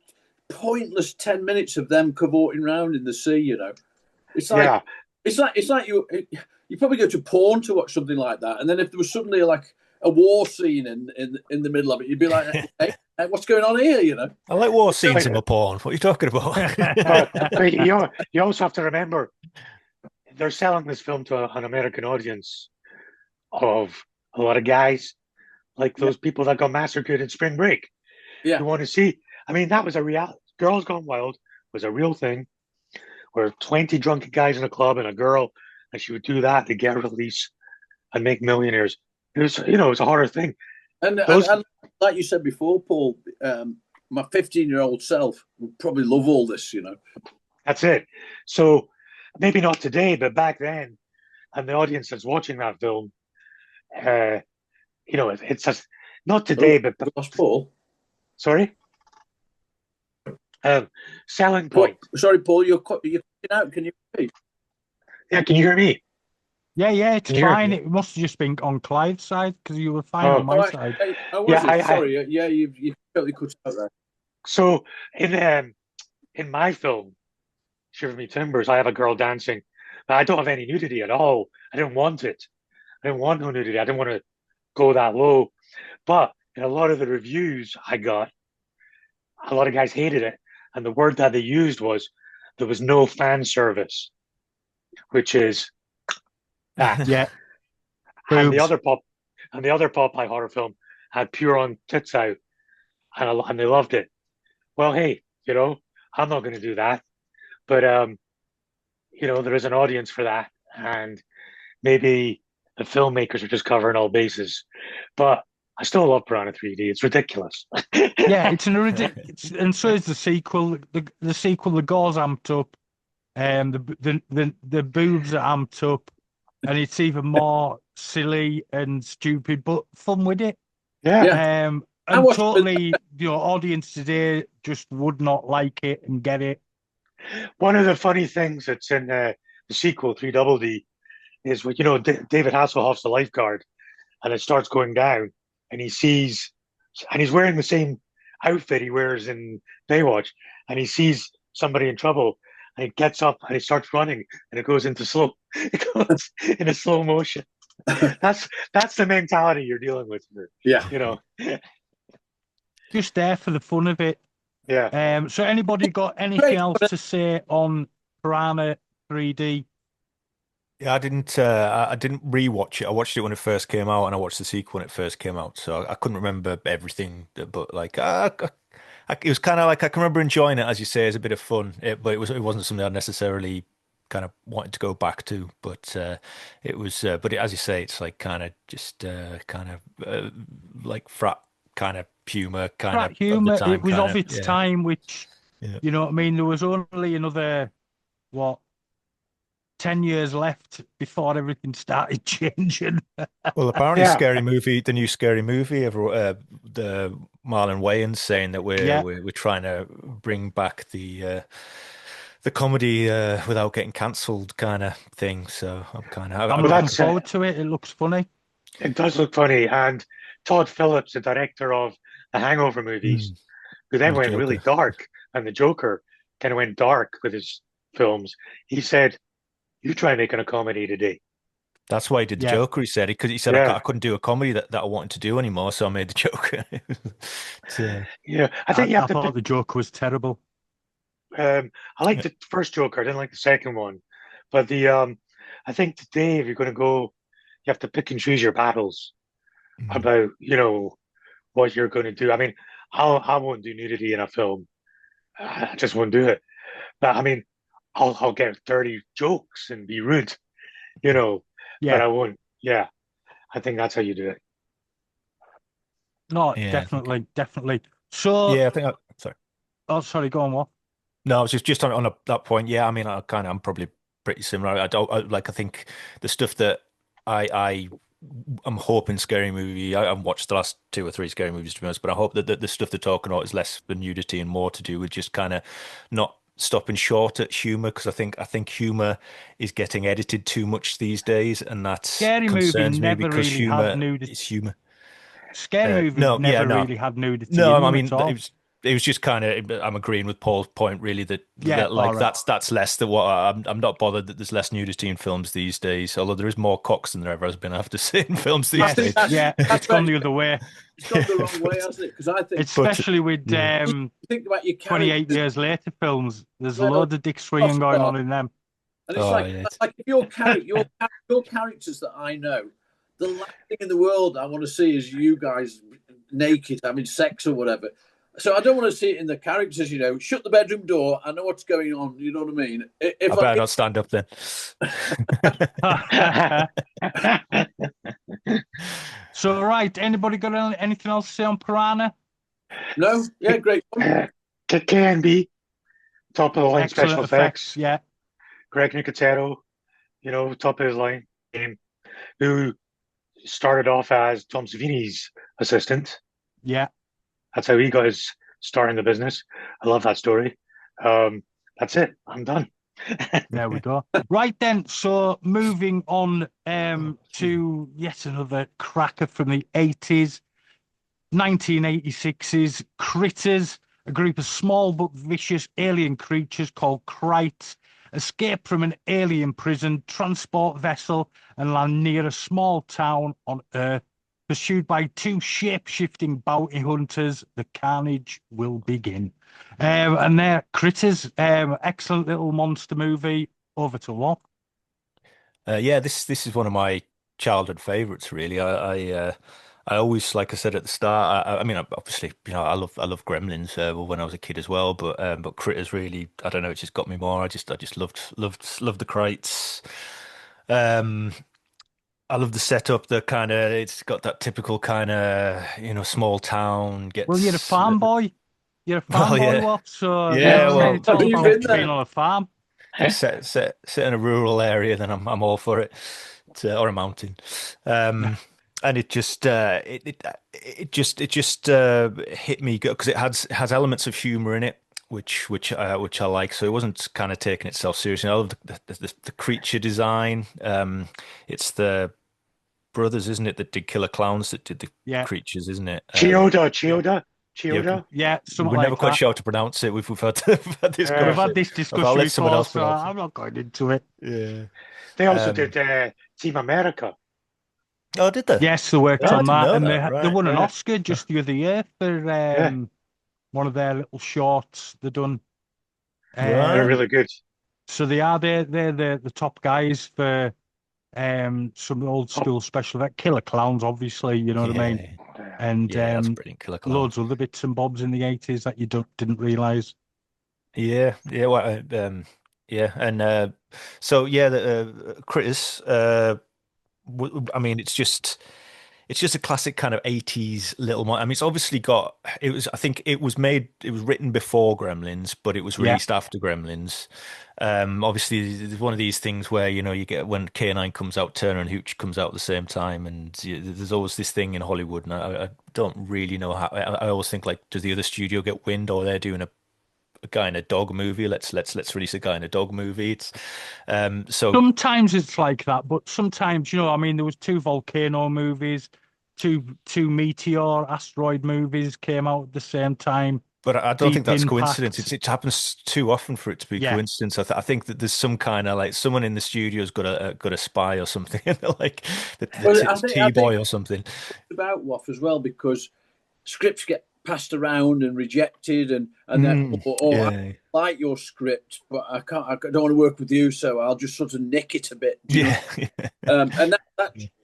Speaker 3: pointless 10 minutes of them cavorting around in the sea. It's like it's like you probably go to porn to watch something like that, and then if there was suddenly like a war scene in the middle of it, you'd be like, hey, what's going on here?
Speaker 4: I like war scenes in my porn. What are you talking about?
Speaker 5: but you also have to remember they're selling this film to an American audience of a lot of guys. Like those people that got massacred in spring break.
Speaker 3: Yeah.
Speaker 5: You want to see, I mean, that was a reality. Girls Gone Wild was a real thing where 20 drunken guys in a club and a girl, and she would do that to get a release and make millionaires. It was, it was a horror thing.
Speaker 3: And like you said before, Paul, my 15-year-old self would probably love all this,
Speaker 5: That's it. So maybe not today, but back then, and the audience that's watching that film, it's just not today, but
Speaker 3: Paul.
Speaker 5: Sorry. Selling point.
Speaker 3: Sorry, Paul, you're cutting out. Can you repeat?
Speaker 5: Yeah, can you hear me?
Speaker 2: Yeah, it's
Speaker 5: Can you hear
Speaker 2: fine.
Speaker 5: me?
Speaker 2: It must have just been on Clive's side because you were fine on
Speaker 5: Oh,
Speaker 2: my side.
Speaker 3: Was
Speaker 5: yeah.
Speaker 3: it? Sorry. Yeah, you totally cut out there.
Speaker 5: So in my film, Shiver Me Timbers, I have a girl dancing. But I don't have any nudity at all. I didn't want it. I didn't want no nudity. I didn't want to go that low. But in a lot of the reviews I got, a lot of guys hated it. And the word that they used was there was no fan service, which is that.
Speaker 2: Yeah,
Speaker 5: And the
Speaker 2: boobs.
Speaker 5: other pop and the other Popeye horror film had pure on tits out, and they loved it. Well, hey, I'm not going to do that, but there is an audience for that, and maybe the filmmakers are just covering all bases. But I still love Piranha 3D. It's ridiculous.
Speaker 2: Yeah, and so is the sequel. The sequel, the gore's amped up, the boobs are amped up, and it's even more silly and stupid, but fun with it.
Speaker 5: Yeah.
Speaker 3: Yeah.
Speaker 2: And totally, your audience today just would not like it and get it.
Speaker 5: One of the funny things that's in the sequel, 3 Double D, is David Hasselhoff's the lifeguard, and it starts going down, and he's wearing the same outfit he wears in Baywatch, and he sees somebody in trouble, and he gets up and he starts running, and it goes it goes in a slow motion. That's the mentality you're dealing with here.
Speaker 3: Yeah.
Speaker 2: Just there for the fun of it.
Speaker 5: Yeah.
Speaker 2: So anybody got anything else to say on Piranha 3D?
Speaker 4: Yeah, I didn't rewatch it. I watched it when it first came out, and I watched the sequel when it first came out. So I couldn't remember everything, but like it was kind of like I can remember enjoying it, as you say, as a bit of fun. But it wasn't something I necessarily kind of wanted to go back to. But it was, as you say, it's like kind of just like frat kind of humor, kind
Speaker 2: Frat
Speaker 4: of
Speaker 2: humor.
Speaker 4: the time,
Speaker 2: It was
Speaker 4: kind
Speaker 2: of
Speaker 4: of,
Speaker 2: its
Speaker 4: yeah.
Speaker 2: time, which
Speaker 4: Yeah.
Speaker 2: you know what I mean. There was only another 10 years left before everything started changing.
Speaker 4: Well, apparently,
Speaker 5: Yeah.
Speaker 4: the new Scary Movie, the Marlon Wayans saying that
Speaker 2: Yeah.
Speaker 4: we're trying to bring back the comedy without getting cancelled kind of thing. So
Speaker 2: I'm looking forward to it. It looks funny.
Speaker 5: It does look funny, and Todd Phillips, the director of the Hangover movies, who then
Speaker 4: And the
Speaker 5: went really
Speaker 4: Joker.
Speaker 5: dark, and the Joker kind of went dark with his films. He said, "You try making a comedy today."
Speaker 4: That's why he did the
Speaker 2: Yeah.
Speaker 4: Joker. He said because he said
Speaker 5: Yeah.
Speaker 4: I couldn't do a comedy that I wanted to do anymore, so I made the Joker. So,
Speaker 5: Yeah, I think you
Speaker 2: I
Speaker 5: have to
Speaker 2: thought
Speaker 5: pick.
Speaker 2: the joke was terrible.
Speaker 5: I liked the first Joker. I didn't like the second one, but I think today if you're going to go, you have to pick and choose your battles about what you're going to do. I mean, I won't do nudity in a film. I just won't do it. But I mean, I'll get dirty jokes and be rude, but
Speaker 2: Yeah.
Speaker 5: I won't. Yeah, I think that's how you do it.
Speaker 2: No,
Speaker 4: yeah,
Speaker 2: definitely. So,
Speaker 4: yeah. I think. Sorry.
Speaker 2: oh, sorry, go on, what?
Speaker 4: No, I was just on that point. Yeah, I mean, I'm probably pretty similar. I think the stuff that I'm hoping Scary Movie. I haven't watched the last two or three Scary Movies to be honest, but I hope that the stuff they're talking about is less the nudity and more to do with just kind of not stopping short at humor, because I think humor is getting edited too much these days, and that
Speaker 2: Scary Movie
Speaker 4: concerns me
Speaker 2: never
Speaker 4: because
Speaker 2: really had
Speaker 4: humor
Speaker 2: nudity.
Speaker 4: is humor.
Speaker 2: Scary Movie
Speaker 4: No, yeah,
Speaker 2: never
Speaker 4: no,
Speaker 2: really had nudity
Speaker 4: no.
Speaker 2: in
Speaker 4: I
Speaker 2: them at
Speaker 4: mean,
Speaker 2: all.
Speaker 4: it was just kind of. I'm agreeing with Paul's point, really,
Speaker 2: Yeah,
Speaker 4: that like
Speaker 2: all right.
Speaker 4: that's less than what I'm not bothered that there's less nudity in films these days. Although there is more cocks than there ever has been, I have to say, in films these
Speaker 2: Yes,
Speaker 4: days.
Speaker 2: yeah, it's gone the other way.
Speaker 3: It's gone the wrong way, hasn't it? Because I think,
Speaker 2: Especially with
Speaker 4: yeah.
Speaker 3: think about your
Speaker 2: 28
Speaker 3: characters.
Speaker 2: years later films. There's a
Speaker 3: Well,
Speaker 2: load of dick swinging going on in them.
Speaker 3: And it's
Speaker 4: Oh,
Speaker 3: like,
Speaker 4: yeah.
Speaker 3: like if your characters that I know, the last thing in the world I want to see is you guys naked having sex or whatever. So I don't want to see it in the characters. Shut the bedroom door. I know what's going on. You know what I mean?
Speaker 4: I better not stand up then.
Speaker 2: So, right, anybody got anything else to say on Piranha?
Speaker 3: No, yeah, great.
Speaker 5: Can be top of the line
Speaker 2: Excellent
Speaker 5: special effects.
Speaker 2: Yeah.
Speaker 5: Greg Nicotero, top of his line, who started off as Tom Savini's assistant.
Speaker 2: Yeah.
Speaker 5: That's how he got his start in the business. I love that story. That's it. I'm done.
Speaker 2: There we go. Right then, so moving on to yet another cracker from the 80s, 1986's Critters, a group of small but vicious alien creatures called Krites escape from an alien prison transport vessel and land near a small town on Earth. Pursued by two shape-shifting bounty hunters, the carnage will begin. And they're Critters, excellent little monster movie. Over to Woff.
Speaker 4: Yeah, this is one of my childhood favorites. Really, I always, like I said at the start. I mean, obviously, I love Gremlins when I was a kid as well. But Critters really, I don't know, it just got me more. I just loved the Krites. Um, I love the setup. The kind of it's got that typical kind of small town
Speaker 2: Well, you're a
Speaker 4: gets.
Speaker 2: farm boy. You're a farm
Speaker 4: Well,
Speaker 2: boy,
Speaker 4: yeah,
Speaker 2: Woff. So
Speaker 4: yeah. Well,
Speaker 2: it's all
Speaker 3: Have you
Speaker 2: about
Speaker 3: been
Speaker 2: being
Speaker 3: there?
Speaker 2: on a farm.
Speaker 4: set in a rural area, then I'm all for it, or a mountain. And it just hit me because it has elements of humor in it, which I like. So it wasn't kind of taking itself seriously. I love the creature design. It's the brothers, isn't it, that did Killer Clowns that did the
Speaker 2: Yeah,
Speaker 4: creatures, isn't it?
Speaker 5: Chioda.
Speaker 2: yeah,
Speaker 4: We're
Speaker 2: something
Speaker 4: never
Speaker 2: like
Speaker 4: quite
Speaker 2: that.
Speaker 4: sure how to pronounce it. We've had we've had this
Speaker 2: We've
Speaker 5: Yeah.
Speaker 2: had this
Speaker 4: I'll
Speaker 2: discussion
Speaker 4: let someone
Speaker 2: before,
Speaker 4: else
Speaker 2: so
Speaker 4: pronounce it.
Speaker 2: I'm not going into it.
Speaker 4: Yeah.
Speaker 5: They also
Speaker 4: Um,
Speaker 5: did Team America.
Speaker 4: oh, did they?
Speaker 2: Yes, they worked
Speaker 4: Oh, I
Speaker 2: on
Speaker 4: didn't
Speaker 2: that,
Speaker 4: know
Speaker 2: and
Speaker 4: that.
Speaker 2: they
Speaker 4: Right.
Speaker 2: won an
Speaker 5: Yeah.
Speaker 2: Oscar just the other year for
Speaker 5: Yeah.
Speaker 2: one of their little shorts they done.
Speaker 4: Right.
Speaker 5: They're
Speaker 2: Um,
Speaker 5: really good.
Speaker 2: so they're the top guys for some old
Speaker 5: Oh,
Speaker 2: school special effect Killer Clowns, obviously, you know what I mean,
Speaker 4: Yeah.
Speaker 2: and
Speaker 4: Yeah, that's brilliant. Killer
Speaker 2: loads
Speaker 4: Clowns.
Speaker 2: of other bits and bobs in the 80s that you didn't realize.
Speaker 4: Yeah, yeah, well, yeah, and so yeah, the Critters. I mean, it's just a classic kind of 80s little. I mean, it's obviously got. It was. I think it was made. It was written before Gremlins, but it was
Speaker 2: Yeah,
Speaker 4: released after Gremlins. Obviously, it's one of these things where you get when K9 comes out, Turner and Hooch comes out at the same time, and there's always this thing in Hollywood, and I don't really know how. I always think like, does the other studio get wind, or they're doing a guy in a dog movie? Let's release a guy in a dog movie. It's so.
Speaker 2: sometimes it's like that, but sometimes, I mean, there was two volcano movies, two meteor asteroid movies came out at the same time.
Speaker 4: But I don't think
Speaker 2: Deep
Speaker 4: that's coincidence.
Speaker 2: Impact.
Speaker 4: It happens too often for it to be
Speaker 2: Yeah.
Speaker 4: coincidence. I think that there's some kind of like someone in the studio's got a spy or something, like
Speaker 3: Well,
Speaker 4: the
Speaker 3: I think
Speaker 4: T-boy or something.
Speaker 3: it's about Woff as well because scripts get passed around and rejected, and then I
Speaker 4: Yeah,
Speaker 3: like your script, but I don't want to work with you, so I'll just sort of nick it a bit. Do you know?
Speaker 4: yeah,
Speaker 3: And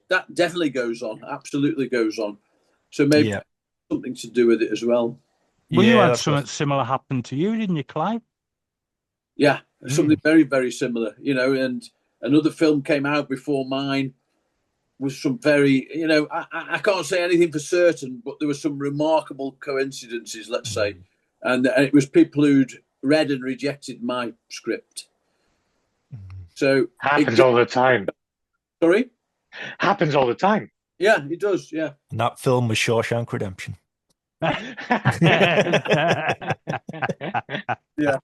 Speaker 3: that definitely goes on, absolutely goes on. So maybe
Speaker 4: yeah,
Speaker 3: something to do with it as well.
Speaker 2: Well, you
Speaker 4: yeah.
Speaker 2: had
Speaker 4: That's
Speaker 2: something
Speaker 4: what,
Speaker 2: similar happen to you, didn't you, Clive?
Speaker 3: Yeah, something very, very similar, and another film came out before mine was some very, I can't say anything for certain, but there were some remarkable coincidences, let's say. And it was people who'd read and rejected my script. So
Speaker 5: happens all the time.
Speaker 3: Sorry?
Speaker 5: Happens all the time.
Speaker 3: Yeah, it does, yeah.
Speaker 4: and that film was Shawshank Redemption.
Speaker 3: Yeah.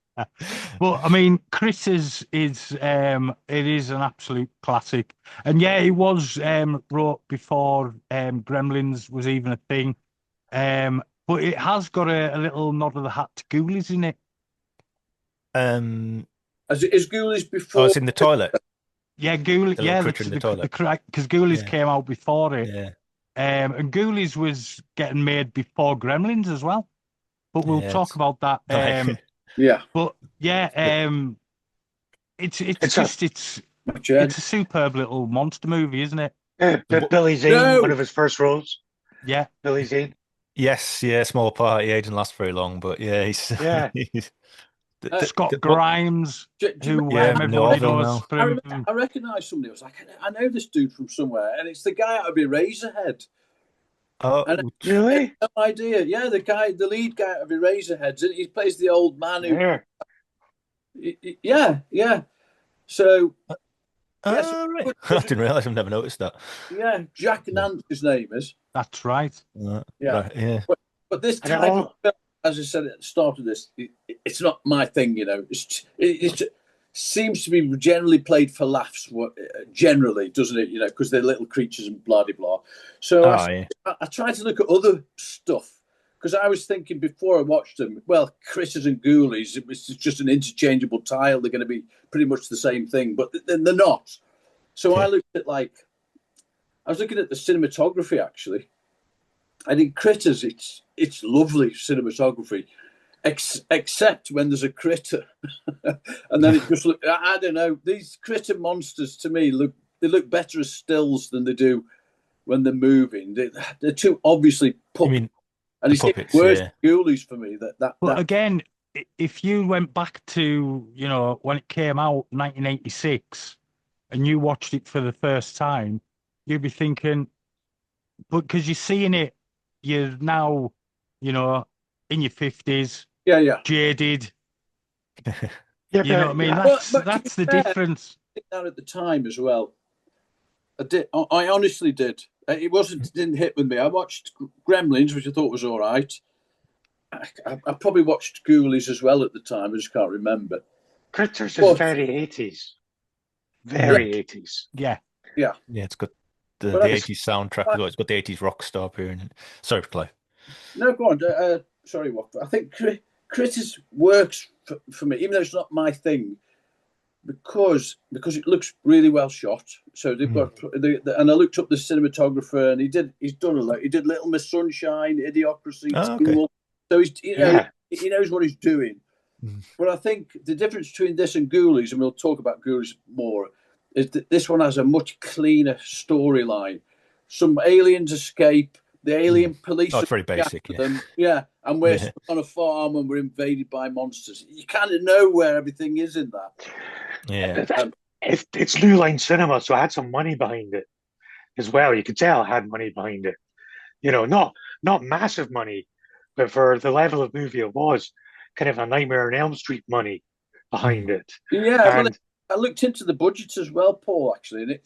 Speaker 2: But I mean, Critters is it is an absolute classic, and yeah, it was wrote before Gremlins was even a thing, but it has got a little nod of the hat to Ghoulies in it.
Speaker 3: Is Ghoulies
Speaker 4: Oh,
Speaker 3: before?
Speaker 4: it's in the toilet.
Speaker 2: Yeah, Ghoulies.
Speaker 4: The little
Speaker 2: Yeah,
Speaker 4: critter in the toilet.
Speaker 2: because Ghoulies
Speaker 4: Yeah.
Speaker 2: came out before it,
Speaker 4: Yeah,
Speaker 2: and Ghoulies was getting made before Gremlins as well. But we'll
Speaker 4: yeah.
Speaker 2: talk about that.
Speaker 4: Right.
Speaker 3: Yeah.
Speaker 2: But yeah, it's a superb little monster movie, isn't it?
Speaker 5: Billy Zane,
Speaker 3: No.
Speaker 5: one of his first roles.
Speaker 2: Yeah.
Speaker 5: Billy Zane.
Speaker 4: Yes, yeah, small part. Yeah, he didn't last very long, but yeah, he's
Speaker 5: Yeah.
Speaker 2: Scott
Speaker 4: the-
Speaker 2: Grimes, who
Speaker 4: Yeah,
Speaker 2: everybody
Speaker 4: Norville
Speaker 2: knows
Speaker 4: now.
Speaker 2: from.
Speaker 3: I recognise somebody. I was like, I know this dude from somewhere, and it's the guy out of Eraserhead.
Speaker 4: Oh,
Speaker 3: And
Speaker 5: Really?
Speaker 3: no idea. Yeah, the lead guy of Eraserheads, and he plays the old man who.
Speaker 5: Yeah.
Speaker 3: Yeah. So yes,
Speaker 4: right. I didn't realize. I've never noticed that.
Speaker 3: yeah, Jack Nance, his name is.
Speaker 2: That's right.
Speaker 3: Yeah.
Speaker 4: Right, yeah.
Speaker 3: But this
Speaker 5: I don't
Speaker 3: type of
Speaker 5: know.
Speaker 3: film, as I said at the start of this, it's not my thing. It's seems to be generally played for laughs, generally, doesn't it? Because they're little creatures and blah, blah, blah. So I tried to look at other stuff, because I was thinking before I watched them, well, Critters and Ghoulies, it was just an interchangeable tile. They're going to be pretty much the same thing, but they're not. So I looked at, I was looking at the cinematography, actually. And in Critters, it's lovely cinematography, except when there's a critter. And then it just look, I don't know, these critter monsters to me look better as stills than they do when they're moving. They're too obviously puppets. And it's worse Ghoulies for me.
Speaker 2: But again, if you went back to, when it came out, 1986, and you watched it for the first time, you'd be thinking, but because you're seeing it, you're now, in your 50s, jaded. You know what I mean? That's the difference.
Speaker 3: I think that at the time as well. I honestly did. It didn't hit with me. I watched Gremlins, which I thought was all right. I probably watched Ghoulies as well at the time. I just can't remember.
Speaker 5: Critters is very 80s. Very 80s.
Speaker 2: Yeah.
Speaker 4: Yeah, it's got the 80s soundtrack as well. It's got the 80s rock star appearing in it. Sorry, Clive.
Speaker 3: No, go on. Sorry, Woff. I think Critters works for me, even though it's not my thing, because it looks really well shot. So they've got, and I looked up the cinematographer, and he's done a lot. He did Little Miss Sunshine, Idiocracy, School. So he knows what he's doing. But I think the difference between this and Ghoulies, and we'll talk about Ghoulies more, is that this one has a much cleaner storyline. Some aliens escape. The alien police.
Speaker 4: Oh, it's very basic.
Speaker 3: Them. And we're stuck on a farm and we're invaded by monsters. You kind of know where everything is in that.
Speaker 4: Yeah.
Speaker 5: It's New Line Cinema, so I had some money behind it as well. You could tell I had money behind it. Not massive money, but for the level of movie it was, kind of a Nightmare on Elm Street money behind it.
Speaker 3: Yeah, well, I looked into the budgets as well, Paul, actually, and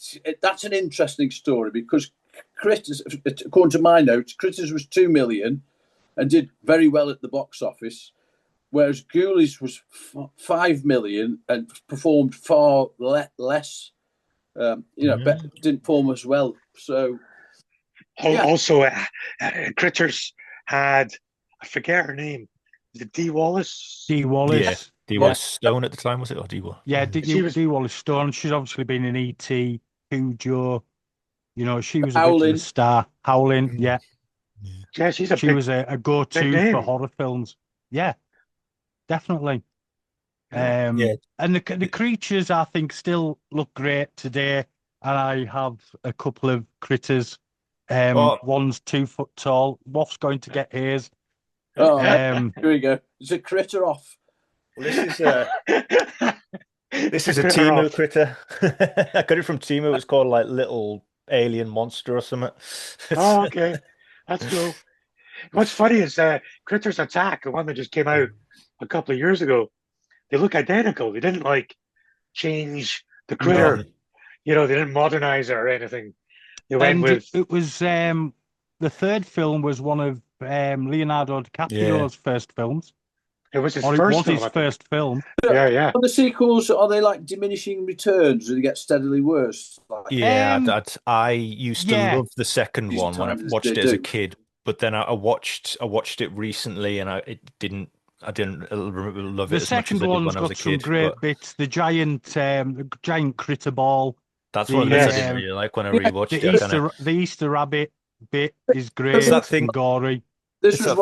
Speaker 3: that's an interesting story because Critters, according to my notes, Critters was 2 million and did very well at the box office, whereas Ghoulies was 5 million and performed far less. Didn't perform as well. So,
Speaker 5: also, Critters had, I forget her name, was it Dee Wallace?
Speaker 2: Dee Wallace.
Speaker 4: Yeah. Dee Wallace Stone at the time, was it? Or Dee Wallace?
Speaker 2: Yeah, Dee Wallace Stone. She's obviously been in E.T., Cujo. She was a bit of a star. Howling, yeah.
Speaker 5: Yeah, she
Speaker 2: was a go-to for horror films. Yeah, definitely. And the creatures, I think, still look great today. And I have a couple of critters. One's 2 foot tall. Woff's going to get his.
Speaker 3: Here we go. It's a critter off.
Speaker 4: Well, this is a Temu critter. I got it from Temu. It's called Little Alien Monster or something.
Speaker 5: Oh, okay. That's cool. What's funny is Critters Attack, the one that just came out a couple of years ago, they look identical. They didn't change the critter. They didn't modernize it or anything. They went with
Speaker 2: it was the third film was one of Leonardo DiCaprio's first films.
Speaker 5: It was his
Speaker 2: first film.
Speaker 5: Yeah.
Speaker 3: Are the sequels, are they diminishing returns or they get steadily worse?
Speaker 4: I used to love the second one when I watched it as a kid, but then I watched it recently and I didn't love it as much as I did when I was a kid. The second one's got some
Speaker 2: great bits. The giant critter ball.
Speaker 4: That's one of the bits I didn't really like when I rewatched it.
Speaker 2: The Easter rabbit bit is great. And gory.
Speaker 3: This was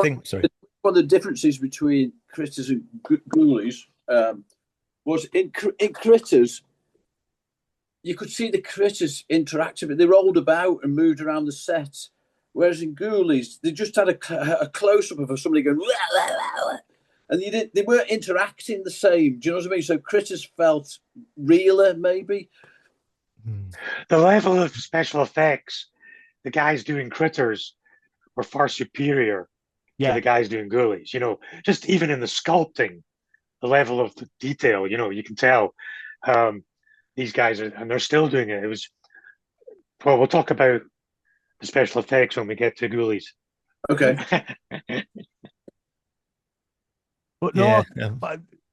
Speaker 3: one of the differences between Critters and Ghoulies was in Critters, you could see the critters interactive. They rolled about and moved around the set, whereas in Ghoulies, they just had a close-up of somebody going, wah, wah, wah, and they weren't interacting the same. Do you know what I mean? So Critters felt realer, maybe.
Speaker 5: The level of special effects, the guys doing Critters were far superior to the guys doing Ghoulies. Just even in the sculpting, the level of the detail, you can tell these guys are, and they're still doing it. It was, well, we'll talk about the special effects when we get to Ghoulies.
Speaker 3: Okay.
Speaker 2: But no,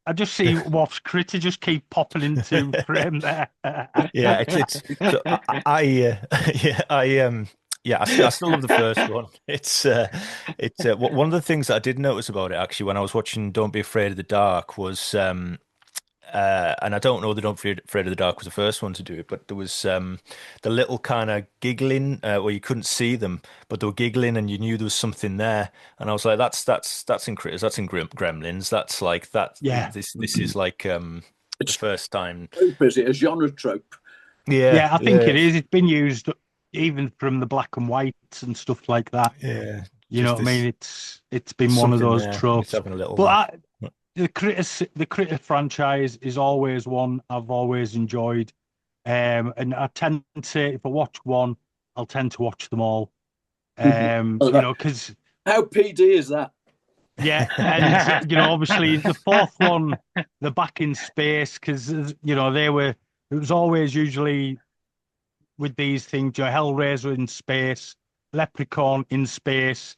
Speaker 2: I just see Woff's critter just keep popping into frame there.
Speaker 4: Yeah, it's so yeah, I still love the first one. It's one of the things that I did notice about it actually when I was watching Don't Be Afraid of the Dark was and I don't know that Don't Be Afraid of the Dark was the first one to do it, but there was the little kind of giggling where you couldn't see them, but they were giggling and you knew there was something there. And I was like, that's in Critters, that's in Gremlins, that's like that.
Speaker 2: Yeah.
Speaker 4: This is like the first time.
Speaker 3: Is it a genre trope?
Speaker 2: Yeah, I think it is. It's been used even from the black and whites and stuff like that.
Speaker 4: Yeah,
Speaker 2: you know what I mean. It's been one of those tropes.
Speaker 4: Having a little
Speaker 2: but the Critter franchise is always one I've always enjoyed, and I tend to, if I watch one, I'll tend to watch them all. Because
Speaker 3: how PD is that?
Speaker 2: Yeah, and obviously the fourth one, they're back in space because it was always usually with these things, Hellraiser in space, Leprechaun in space,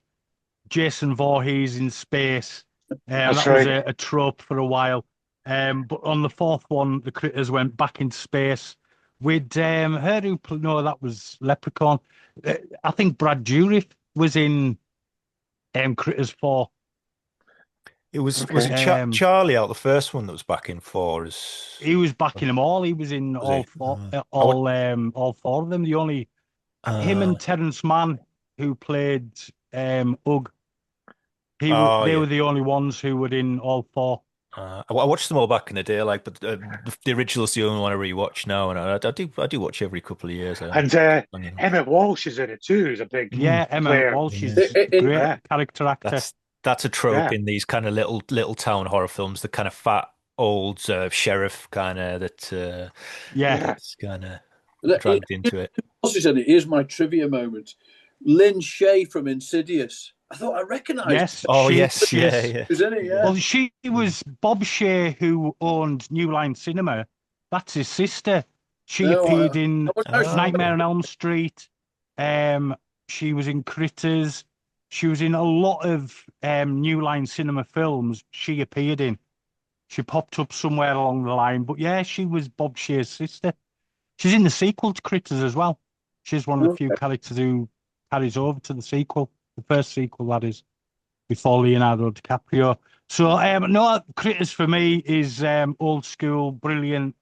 Speaker 2: Jason Voorhees in space. That was a trope for a while. But on the fourth one, the Critters went back into space with that was Leprechaun. I think Brad Dourif was in Critters 4.
Speaker 4: It was Charlie out the first one that was back in 4
Speaker 2: he was back in them all. He was in all four of them. The only him and Terence Mann, who played Ugg, they were the only ones who were in all 4.
Speaker 4: I watched them all back in the day, but the original's the only one I rewatch now, and I do watch every couple of years.
Speaker 5: And Emmett Walsh is in it too. He's a big
Speaker 2: Emmett Walsh is a great character actor.
Speaker 4: That's a trope in these kind of little town horror films. The kind of fat old sheriff kind of that's kind of dragged into it.
Speaker 3: Here's my trivia moment. Lynn Shay from Insidious. I thought I recognised.
Speaker 2: Yes.
Speaker 4: Oh, yes. Yeah.
Speaker 3: Who's in it? Yeah.
Speaker 2: Well, she was Bob Shay, who owned New Line Cinema. That's his sister. She appeared in Nightmare on Elm Street. She was in Critters. She was in a lot of New Line Cinema films. She appeared in. She popped up somewhere along the line, but yeah, she was Bob Shay's sister. She's in the sequel to Critters as well. She's one of the few characters who carries over to the sequel. The first sequel, that is, before Leonardo DiCaprio. So, no, Critters for me is old school, brilliant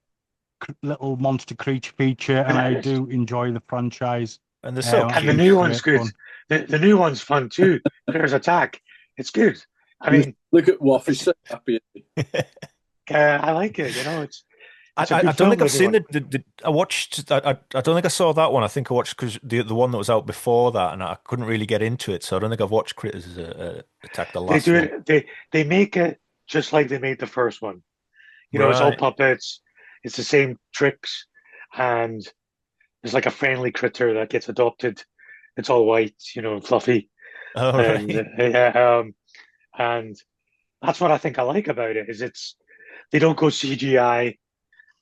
Speaker 2: little monster creature feature, and I do enjoy the franchise.
Speaker 4: And the
Speaker 5: new one's good. The new one's fun too. Critters Attack. It's good. I mean,
Speaker 3: look at Woff. He's so happy.
Speaker 5: I like it. It's.
Speaker 4: I don't think I've seen I watched. I don't think I saw that one. I think I watched the one that was out before that, and I couldn't really get into it. So I don't think I've watched Critters Attack the last one.
Speaker 5: They make it just like they made the first one. It's all puppets. It's the same tricks, and there's like a friendly critter that gets adopted. It's all white, and fluffy.
Speaker 4: Oh,
Speaker 5: right. And that's what I think I like about it. Is they don't go CGI.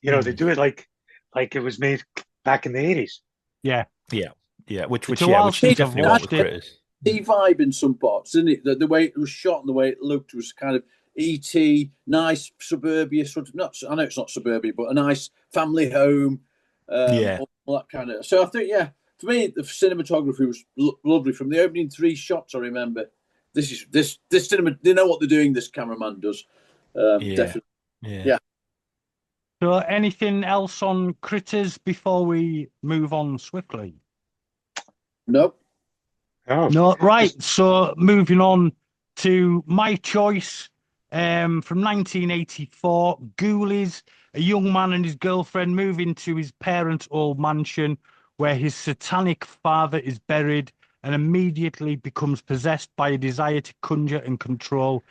Speaker 5: They do it like it was made back in the 80s.
Speaker 2: Yeah.
Speaker 4: Which
Speaker 2: I've
Speaker 4: definitely
Speaker 2: watched
Speaker 4: with Critters.
Speaker 3: The vibe in some parts, isn't it? The way it was shot and the way it looked was kind of E.T., nice suburbia sort of. I know it's not suburbia, but a nice family home. All that kind of. So I think, for me, the cinematography was lovely from the opening 3 shots. I remember this cinema. They know what they're doing. This cameraman does. Definitely. Yeah.
Speaker 2: So, anything else on Critters before we move on swiftly?
Speaker 3: Nope.
Speaker 5: Oh.
Speaker 2: No. Right. So, moving on to my choice from 1984, Ghoulies. A young man and his girlfriend move into his parents' old mansion where his satanic father is buried and immediately becomes possessed by a desire to conjure and control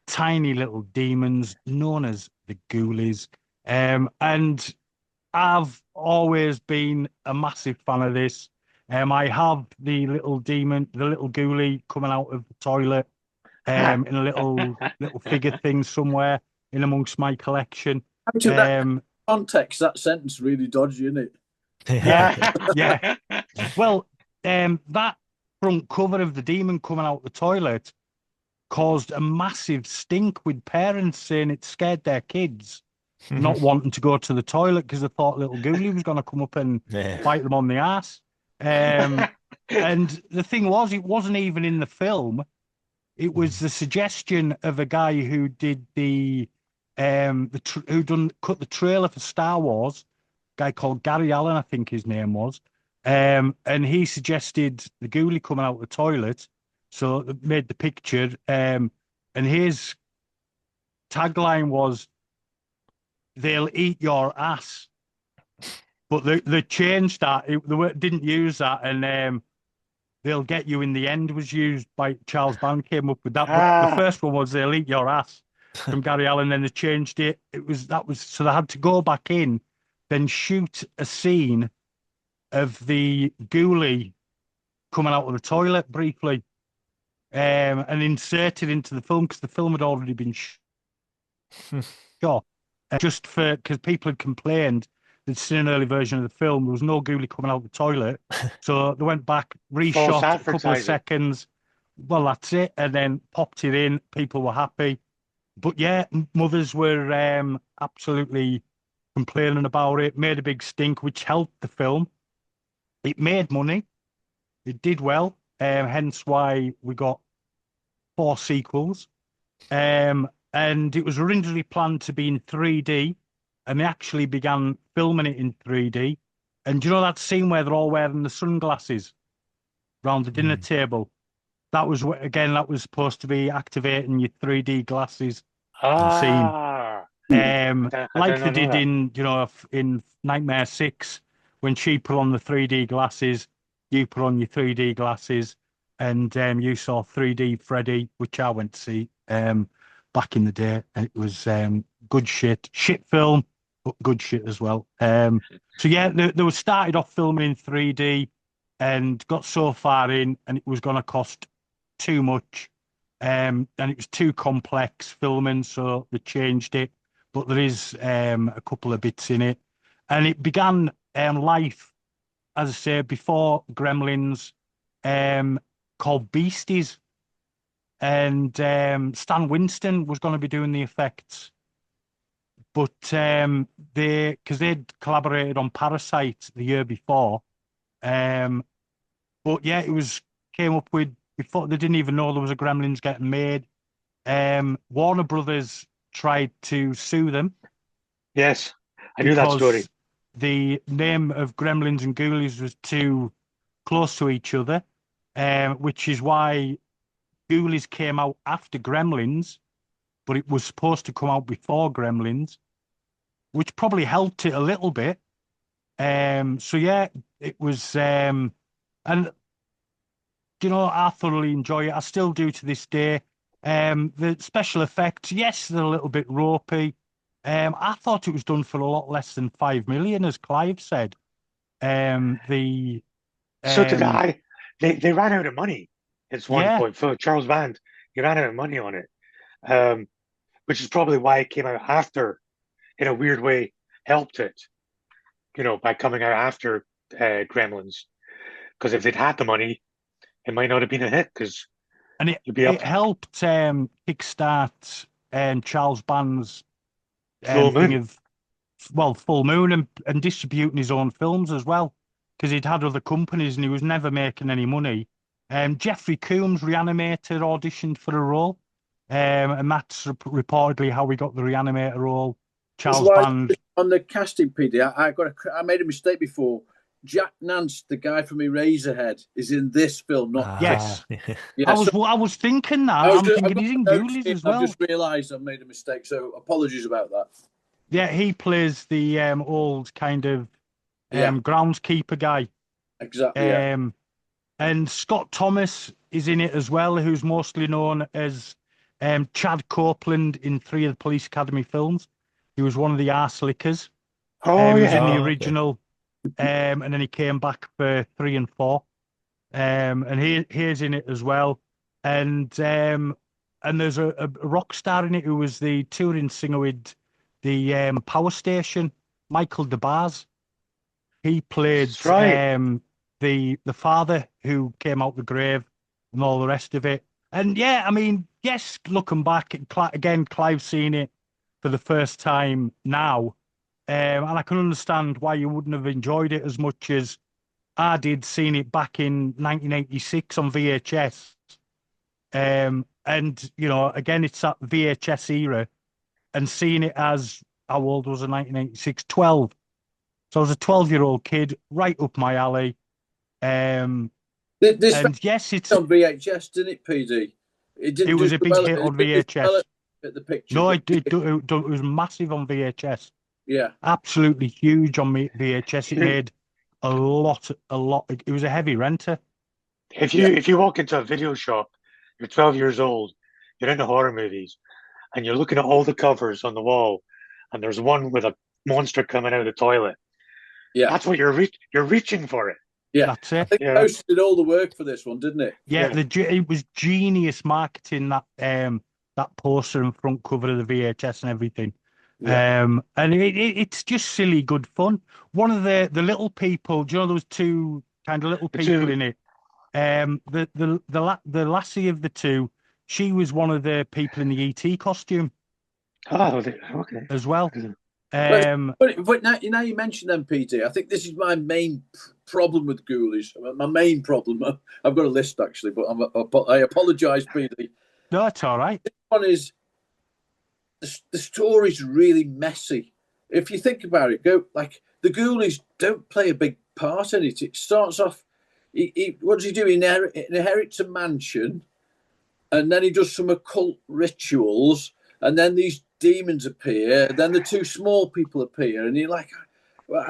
Speaker 2: tiny little demons known as the Ghoulies. And I've always been a massive fan of this. I have the little demon, the little ghoulie coming out of the toilet in a little figure thing somewhere in amongst my collection.
Speaker 3: That context, that sentence really dodgy, isn't it?
Speaker 2: Yeah. Well, that front cover of the demon coming out the toilet caused a massive stink with parents saying it scared their kids, not wanting to go to the toilet because they thought little Ghoulie was going to come up and bite them on the ass. And the thing was, it wasn't even in the film. It was the suggestion of a guy who did cut the trailer for Star Wars, a guy called Gary Allen, I think his name was. And he suggested the Ghoulie coming out of the toilet, so it made the picture. And his tagline was, "They'll eat your ass." But they changed that. They didn't use that, and "They'll get you in the end" was used by Charles Band came up with that. But the first one was "They'll eat your ass" from Gary Allen. Then they changed it. So they had to go back in, then shoot a scene of the Ghoulie coming out of the toilet briefly, and insert it into the film because the film had already been shot. Just because people had complained they'd seen an early version of the film, there was no Ghoulie coming out of the toilet, so they went back, reshot a couple of seconds. Well, that's it, and then popped it in. People were happy, but yeah, mothers were absolutely complaining about it. Made a big stink, which helped the film. It made money. It did well, hence why we got 4 sequels. And it was originally planned to be in 3D, and they actually began filming it in 3D. And do you know that scene where they're all wearing the sunglasses around the dinner table? That was supposed to be activating your 3D glasses scene. Like they did in Nightmare 6, when she put on the 3D glasses, you put on your 3D glasses, and you saw 3D Freddy, which I went to see back in the day. And it was good shit film, but good shit as well. So yeah, they were started off filming in 3D and got so far in, and it was going to cost too much, and it was too complex filming, so they changed it. But there is a couple of bits in it, and it began life, as I say, before Gremlins, called Beasties, and Stan Winston was going to be doing the effects, but because they'd collaborated on Parasite the year before, but yeah, came up with, before they didn't even know there was a Gremlins getting made. Warner Brothers tried to sue them.
Speaker 5: Yes, I knew that story.
Speaker 2: The name of Gremlins and Ghoulies was too close to each other, which is why Ghoulies came out after Gremlins, but it was supposed to come out before Gremlins, which probably helped it a little bit. So yeah, it was, and I thoroughly enjoy it. I still do to this day. The special effects, yes, they're a little bit ropey. I thought it was done for a lot less than 5 million, as Clive said. So
Speaker 5: did I. They ran out of money. It's one point for Charles Band. He ran out of money on it, which is probably why it came out after, in a weird way, helped it, by coming out after Gremlins. Because if they'd had the money, it might not have been a hit.
Speaker 2: And it helped kickstart Charles Band's
Speaker 5: Full Moon.
Speaker 2: Full Moon, and distributing his own films as well, because he'd had other companies and he was never making any money. Jeffrey Combs, Reanimator, auditioned for a role, and that's reportedly how we got the Reanimator role. Charles Band
Speaker 3: on the casting, PD. I made a mistake before. Jack Nance, the guy from Eraserhead, is in this film, not
Speaker 2: yes.
Speaker 3: Yeah,
Speaker 2: I was thinking that. I'm thinking he's in Ghoulies as well.
Speaker 3: I've just realised I've made a mistake, so apologies about that.
Speaker 2: Yeah, he plays the old kind of groundskeeper guy.
Speaker 3: Exactly.
Speaker 2: And Scott Thomas is in it as well, who's mostly known as Chad Copeland in 3 of the Police Academy films. He was one of the arse lickers. He was in the original, and then he came back for 3 and 4. And he's in it as well. And there's a rock star in it who was the touring singer with the Power Station, Michael DeBars. He played the father who came out the grave and all the rest of it. And yeah, I mean, yes, looking back, again, Clive's seen it for the first time now. And I can understand why you wouldn't have enjoyed it as much as I did seeing it back in 1986 on VHS. And, you know, again, it's that VHS era and seeing it as, how old was I, 1986? 12. So I was a 12-year-old kid, right up my alley.
Speaker 3: This
Speaker 2: And yes, it's
Speaker 3: on VHS, didn't it, PD?
Speaker 2: it was a big hit on VHS.
Speaker 3: At the picture.
Speaker 2: No, it was massive on VHS.
Speaker 3: Yeah.
Speaker 2: Absolutely huge on VHS. It made a lot. It was a heavy renter.
Speaker 5: If you walk into a video shop, you're 12 years old, you're into horror movies, and you're looking at all the covers on the wall, and there's one with a monster coming out of the toilet.
Speaker 3: Yeah,
Speaker 5: that's what you're reaching for it.
Speaker 3: Yeah,
Speaker 2: that's it.
Speaker 3: I think Post did all the work for this one, didn't it?
Speaker 2: Yeah, it was genius marketing, that poster and front cover of the VHS and everything. Yeah. And it's just silly good fun. One of the little people, do you know those two kind of little people in it? The lassie of the two, she was one of the people in the ET costume.
Speaker 5: Oh, okay.
Speaker 2: As well.
Speaker 3: But now you mention them, PD. I think this is my main problem with Ghoulies. My main problem. I've got a list actually, but I apologise, PD.
Speaker 2: No, it's all right.
Speaker 3: This one is the story's really messy. If you think about it, the Ghoulies don't play a big part in it. It starts off. What does he do? He inherits a mansion, and then he does some occult rituals, and then these demons appear. Then the two small people appear, and you're like, well,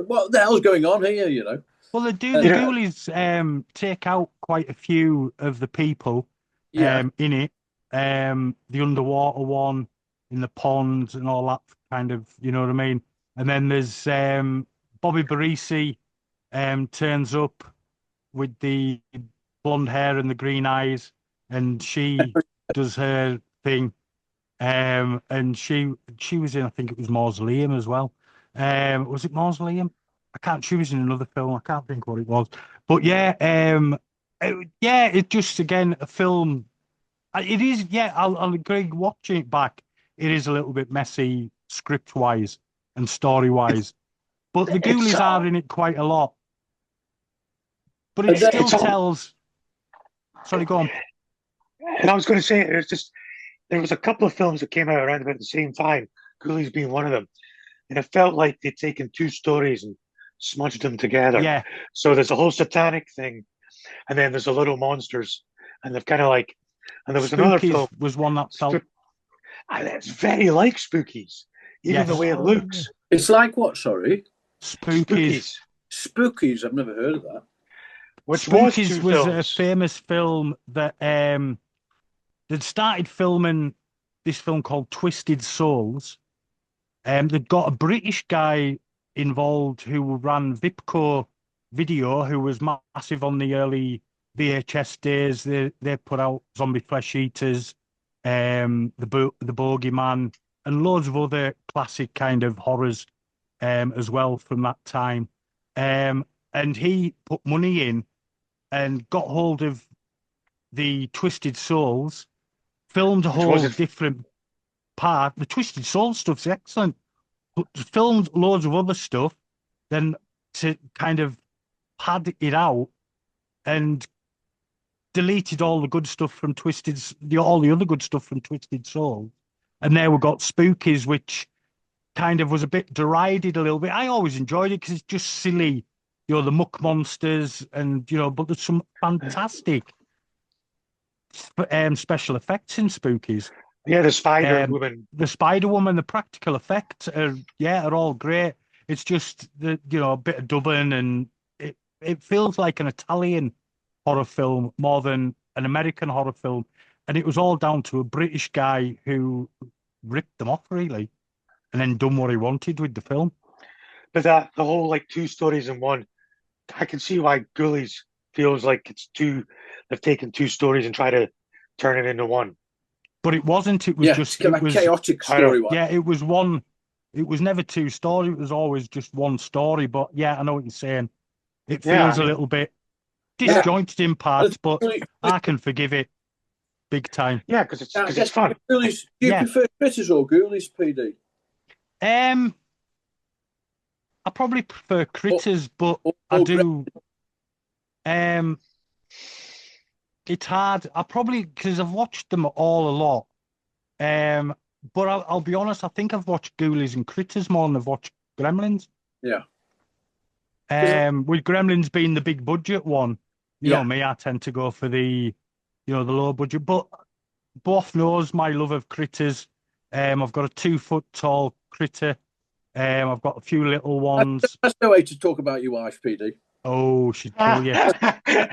Speaker 3: what the hell's going on here? You know.
Speaker 2: Well, the Ghoulies take out quite a few of the people in it. The underwater one in the ponds and all that kind of, you know what I mean. And then there's Bobby Barisi turns up with the blonde hair and the green eyes, and she does her thing. And she was in, I think it was Mausoleum as well. Was it Mausoleum? She was in another film. I can't think what it was. But yeah, it's just, again, a film. It is, yeah, I'll agree, watching it back, it is a little bit messy script-wise and story-wise. But the Ghoulies are in it quite a lot. But it still tells... Sorry, go on.
Speaker 5: And I was going to say, there was a couple of films that came out around about the same time, Ghoulies being one of them. And it felt like they'd taken two stories and smudged them together.
Speaker 2: Yeah.
Speaker 5: So there's a whole satanic thing, and then there's the Little Monsters, and they've kind of like... And there was another film.
Speaker 2: Was one that felt...
Speaker 5: It's very like Spookies, even the way it looks.
Speaker 3: It's like what, sorry?
Speaker 2: Spookies.
Speaker 3: Spookies, I've never heard of that.
Speaker 2: Spookies was a famous film that they'd started filming this film called Twisted Souls. They'd got a British guy involved who ran Vipco Video, who was massive on the early VHS days. They put out Zombie Flesh Eaters, the Bogeyman, and loads of other classic kind of horrors as well from that time. And he put money in and got hold of the Twisted Souls, filmed a whole different part. The Twisted Soul stuff's excellent, but filmed loads of other stuff, then to kind of pad it out and deleted all the good stuff from all the other good stuff from Twisted Soul. And there we got Spookies, which kind of was a bit derided a little bit. I always enjoyed it because it's just silly, you know, the muck monsters and, you know, but there's some fantastic special effects in Spookies.
Speaker 5: Yeah, the Spider Woman.
Speaker 2: The Spider Woman, the practical effects are all great. It's just a bit of dubbing, and it feels like an Italian horror film more than an American horror film. And it was all down to a British guy who ripped them off, really, and then done what he wanted with the film.
Speaker 5: But the whole, like, two stories in one, I can see why Ghoulies feels like they've taken two stories and try to turn it into one.
Speaker 2: But it wasn't. It was just
Speaker 3: a chaotic story.
Speaker 2: Yeah, it was one. It was never two stories. It was always just one story. But yeah, I know what you're saying. It feels a little bit disjointed in parts, but I can forgive it. big time.
Speaker 5: Yeah, because it's fun.
Speaker 3: Ghoulies, do you prefer Critters or Ghoulies, PD?
Speaker 2: I probably prefer Critters, but I do. It's hard. I probably because I've watched them all a lot. But I'll be honest. I think I've watched Ghoulies and Critters more than I've watched Gremlins.
Speaker 3: Yeah.
Speaker 2: With Gremlins being the big budget one, you know me, I tend to go for the low budget. But Woff knows my love of critters. I've got a 2 foot tall critter. I've got a few little ones.
Speaker 3: That's no way to talk about your wife, PD.
Speaker 2: Oh, she'd kill you.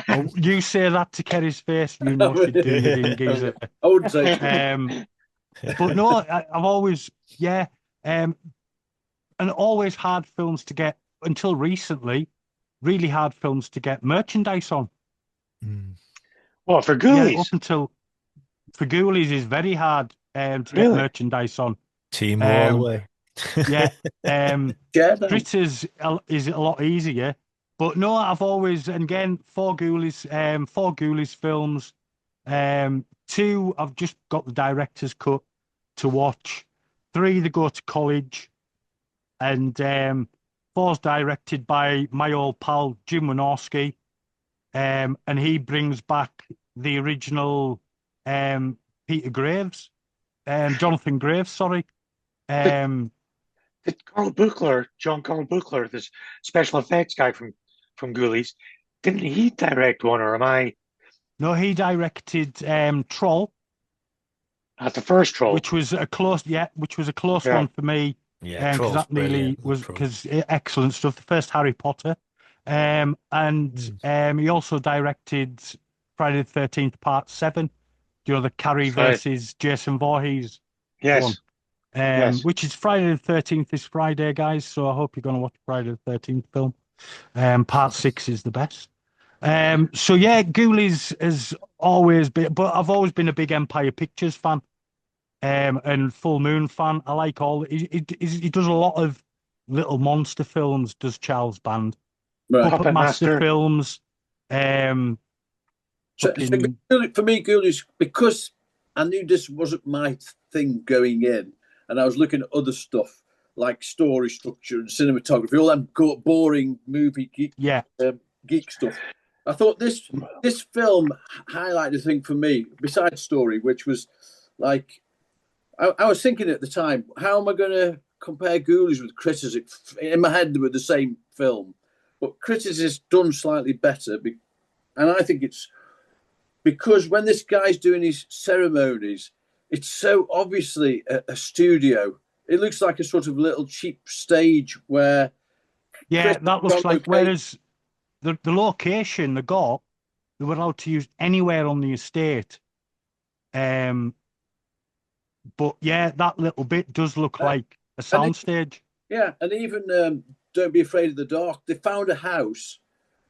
Speaker 2: Oh, you say that to Kerry's face, you know she'd do you in geezer.
Speaker 3: I wouldn't say.
Speaker 2: But no, I've always, and always hard films to get until recently. Really hard films to get merchandise on.
Speaker 5: Well, for Ghoulies,
Speaker 2: up until for Ghoulies is very hard to get merchandise on.
Speaker 4: Team all the way.
Speaker 2: Critters is a lot easier. But no, I've always, and again, four Ghoulies films. 2, I've just got the director's cut to watch. 3, they go to college. And 4's directed by my old pal, Jim Wynorski. And he brings back the original Peter Graves, Jonathan Graves, sorry.
Speaker 5: Did John Carl Buchler, this special effects guy from Ghoulies, didn't he direct one, or am I?
Speaker 2: No, he directed Troll.
Speaker 5: The first Troll,
Speaker 2: which was a close one for me.
Speaker 4: Yeah,
Speaker 2: because that nearly was because excellent stuff. The first Harry Potter, and he also directed Friday the 13th Part 7. You know, the Carrie versus Jason Voorhees.
Speaker 5: Yes.
Speaker 2: One. Which is Friday the 13th this Friday, guys. So I hope you're going to watch Friday the 13th film. Part 6 is the best. So yeah, Ghoulies has always been, but I've always been a big Empire Pictures fan, and Full Moon fan. I like he does a lot of Little Monster films. Does Charles Band, Puppet Master films?
Speaker 3: So for me, Ghoulies, because I knew this wasn't my thing going in, and I was looking at other stuff like story structure and cinematography, all that boring movie geek stuff. I thought this film highlighted a thing for me, besides story, which was like, I was thinking at the time, how am I going to compare Ghoulies with Critters? In my head, they were the same film, but Critters is done slightly better, and I think it's because when this guy's doing his ceremonies, it's so obviously a studio. It looks like a sort of little cheap stage where...
Speaker 2: Yeah, that looks like... Whereas the location they got, they were allowed to use anywhere on the estate. But yeah, that little bit does look like a soundstage.
Speaker 3: Yeah, and even Don't Be Afraid of the Dark, they found a house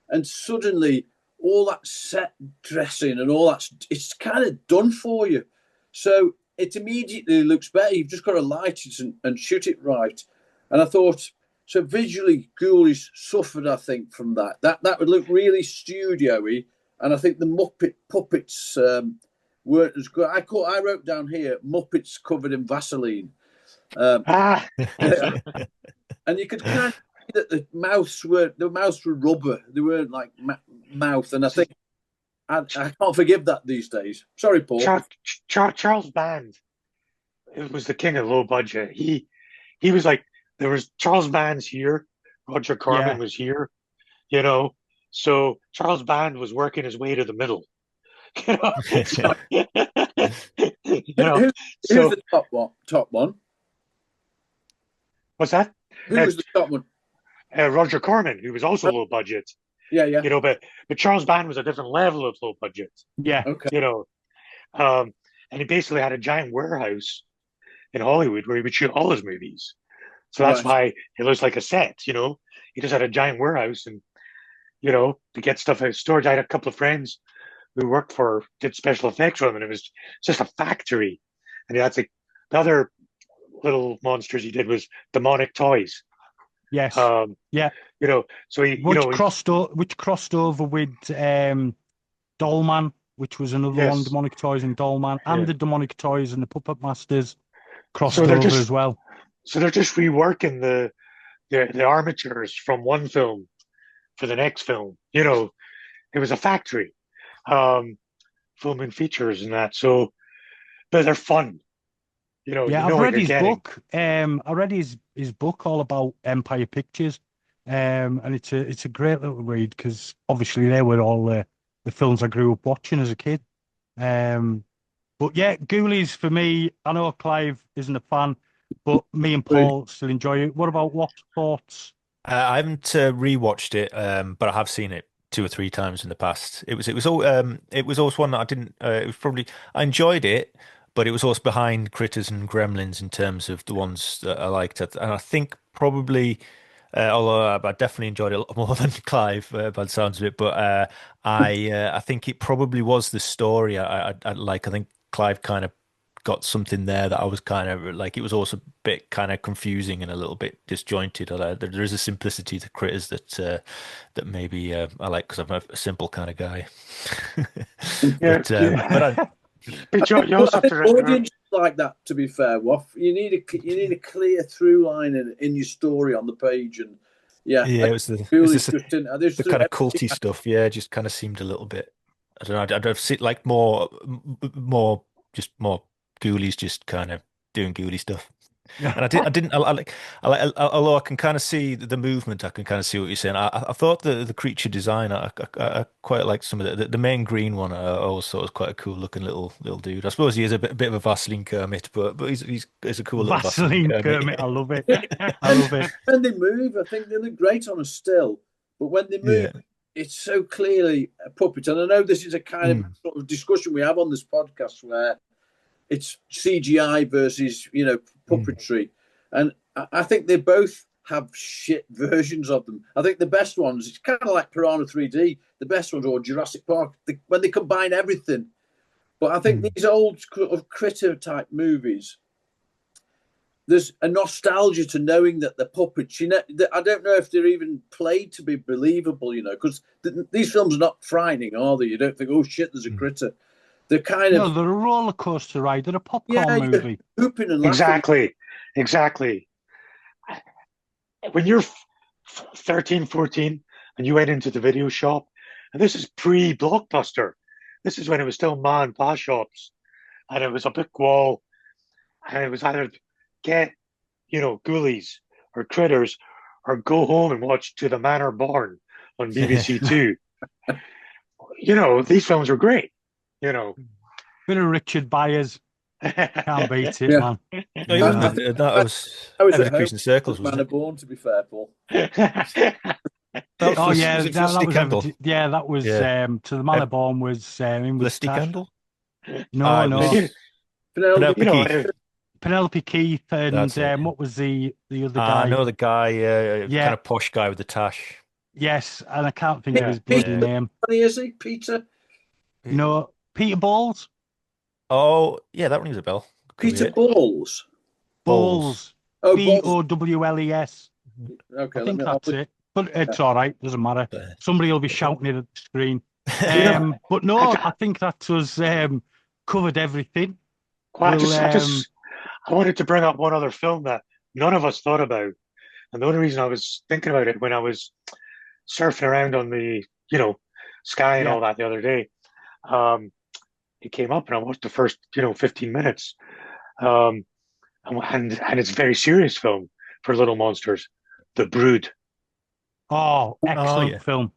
Speaker 3: and suddenly all that set dressing and all that, it's kind of done for you. So it immediately looks better. You've just got to light it and shoot it right. And I thought, so visually, Ghoulies suffered, I think, from that. That would look really studio-y. And I think the Muppet puppets weren't as good. I wrote down here, Muppets covered in Vaseline. And you could kind of see that the mouths were rubber. They weren't like mouth. And I think I can't forgive that these days. Sorry, Paul.
Speaker 5: Charles Band, it was the king of low budget. He was like, there was Charles Band's here, Roger Corman was here, you know. So Charles Band was working his way to the middle. You know,
Speaker 3: who's the top one?
Speaker 5: What's that?
Speaker 3: Who was the top one?
Speaker 5: Roger Corman, who was also low budget.
Speaker 3: Yeah.
Speaker 5: You know, but Charles Band was a different level of low budget.
Speaker 2: Yeah.
Speaker 3: Okay.
Speaker 5: You know, and he basically had a giant warehouse in Hollywood where he would shoot all his movies. So that's why it looks like a set, you know. He just had a giant warehouse and, you know, to get stuff out of storage. I had a couple of friends who did special effects for him, and it was just a factory. And that's like the other little monsters he did was demonic toys.
Speaker 2: Yes.
Speaker 5: You know, so
Speaker 2: which crossed over with Dollman. which was another one, Demonic Toys and Doll Man, and the Demonic Toys and the Puppet Masters crossed over as well.
Speaker 5: So they're just reworking the armatures from one film for the next film. You know, it was a factory, filming features and that. So, but they're fun. You know,
Speaker 2: Yeah, I've read his book. I read his book all about Empire Pictures, and it's a great little read because obviously they were all the films I grew up watching as a kid. But yeah, Ghoulies for me. I know Clive isn't a fan, but me and Paul still enjoy it. What about what thoughts?
Speaker 4: I haven't rewatched it, but I have seen it 2 or 3 times in the past. It was also one that I didn't. It was probably I enjoyed it, but it was also behind Critters and Gremlins in terms of the ones that I liked. And I think probably, although I definitely enjoyed it a lot more than Clive by the sounds of it, but I think it probably was the story I like. I think Clive kind of got something there that I was kind of like. It was also a bit kind of confusing and a little bit disjointed. There is a simplicity to Critters that maybe I like because I'm a simple kind of guy. But
Speaker 5: you also have to
Speaker 3: audience like that. To be fair, Woff, you need a clear through line in your story on the page, and
Speaker 4: it was the kind of culty stuff. Yeah, just kind of seemed a little bit. I don't know. I'd see like more Ghoulies just kind of doing ghoulie stuff. And although I can kind of see the movement, I can kind of see what you're saying. I thought the creature design, I quite liked some of the main green one. I always thought was quite a cool looking little dude. I suppose he is a bit of a Vaseline Kermit, but he's a cool little
Speaker 2: Vaseline Kermit. I love it. I love it.
Speaker 3: When they move, I think they look great on a still, but when they move, it's so clearly a puppet. And I know this is a kind of sort of discussion we have on this podcast where it's CGI versus, puppetry. And I think they both have shit versions of them. I think the best ones, it's kind of like Pirahna 3D, the best ones, or Jurassic Park, when they combine everything. But I think these old critter type movies, there's a nostalgia to knowing that the puppets, I don't know if they're even played to be believable, because these films are not frightening, are they? You don't think, oh shit, there's a critter. They're kind of...
Speaker 2: No, they're a roller coaster ride. They're a popcorn movie.
Speaker 3: Hooping and laughing.
Speaker 5: Exactly. When you're 13, 14, and you went into the video shop, and this is pre-Blockbuster. This is when it was still ma and pa shops, and it was a big wall, and it was either get, Ghoulies or Critters, or go home and watch To the Manor Born on BBC Two. These films were great. Bit
Speaker 2: of Richard Byers. Can't beat it, man.
Speaker 4: That was Execution Circles, wasn't it?
Speaker 3: Born, to be fair, Paul.
Speaker 2: That was To the Manor Born was in with
Speaker 4: Felicity Kendall?
Speaker 2: No.
Speaker 3: Penelope
Speaker 2: Keith and what was the other guy?
Speaker 4: I know the guy, kind of posh guy with the tash.
Speaker 2: Yes, and I can't think of his bloody name.
Speaker 3: Is he Peter?
Speaker 2: No, Peter Balls.
Speaker 4: Oh, yeah, that rings a bell.
Speaker 3: Peter Balls.
Speaker 2: Bowles.
Speaker 3: Oh,
Speaker 2: Bowles.
Speaker 3: Okay,
Speaker 2: I think that's it. But it's all right. Doesn't matter. Somebody will be shouting it at the screen. But no, I think that was covered everything.
Speaker 5: I wanted to bring up one other film that none of us thought about. And the only reason I was thinking about it when I was surfing around on the, Sky and all that the other day, it came up and I watched the first, 15 minutes. And it's a very serious film for little monsters, The Brood.
Speaker 2: Oh, excellent film.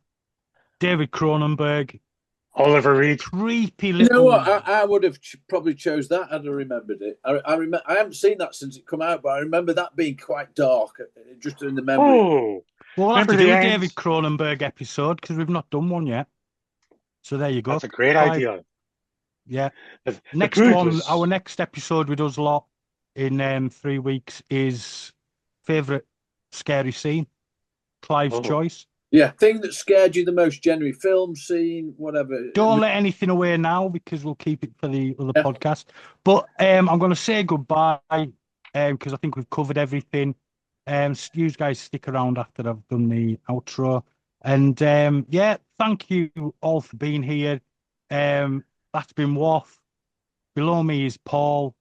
Speaker 2: David Cronenberg.
Speaker 5: Oliver Reed.
Speaker 2: Creepy little...
Speaker 3: You know what? I would have probably chose that had I remembered it. I haven't seen that since it come out, but I remember that being quite dark, just in the memory.
Speaker 5: Oh,
Speaker 2: well, we'll have to do a David Cronenberg episode because we've not done one yet. So there you go.
Speaker 5: That's a great idea.
Speaker 2: Yeah. Our next episode with us lot in 3 weeks is favourite scary scene. Clive's choice.
Speaker 3: Yeah, thing that scared you the most, generally film scene, whatever.
Speaker 2: Don't let anything away now because we'll keep it for the other podcast. But I'm going to say goodbye because I think we've covered everything. You guys stick around after I've done the outro. And thank you all for being here. that's been Woff. Below me is Paul,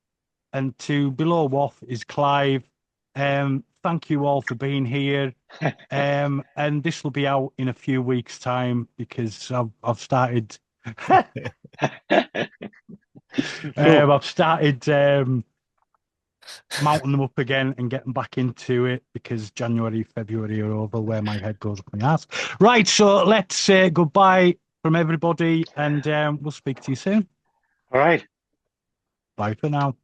Speaker 2: and below Woff is Clive. Thank you all for being here. And this will be out in a few weeks' time because I've started. I've started mounting them up again and getting back into it because January, February are over where my head goes up my ass. Right, so let's say goodbye from everybody, and we'll speak to you soon.
Speaker 5: All right.
Speaker 2: Bye for now.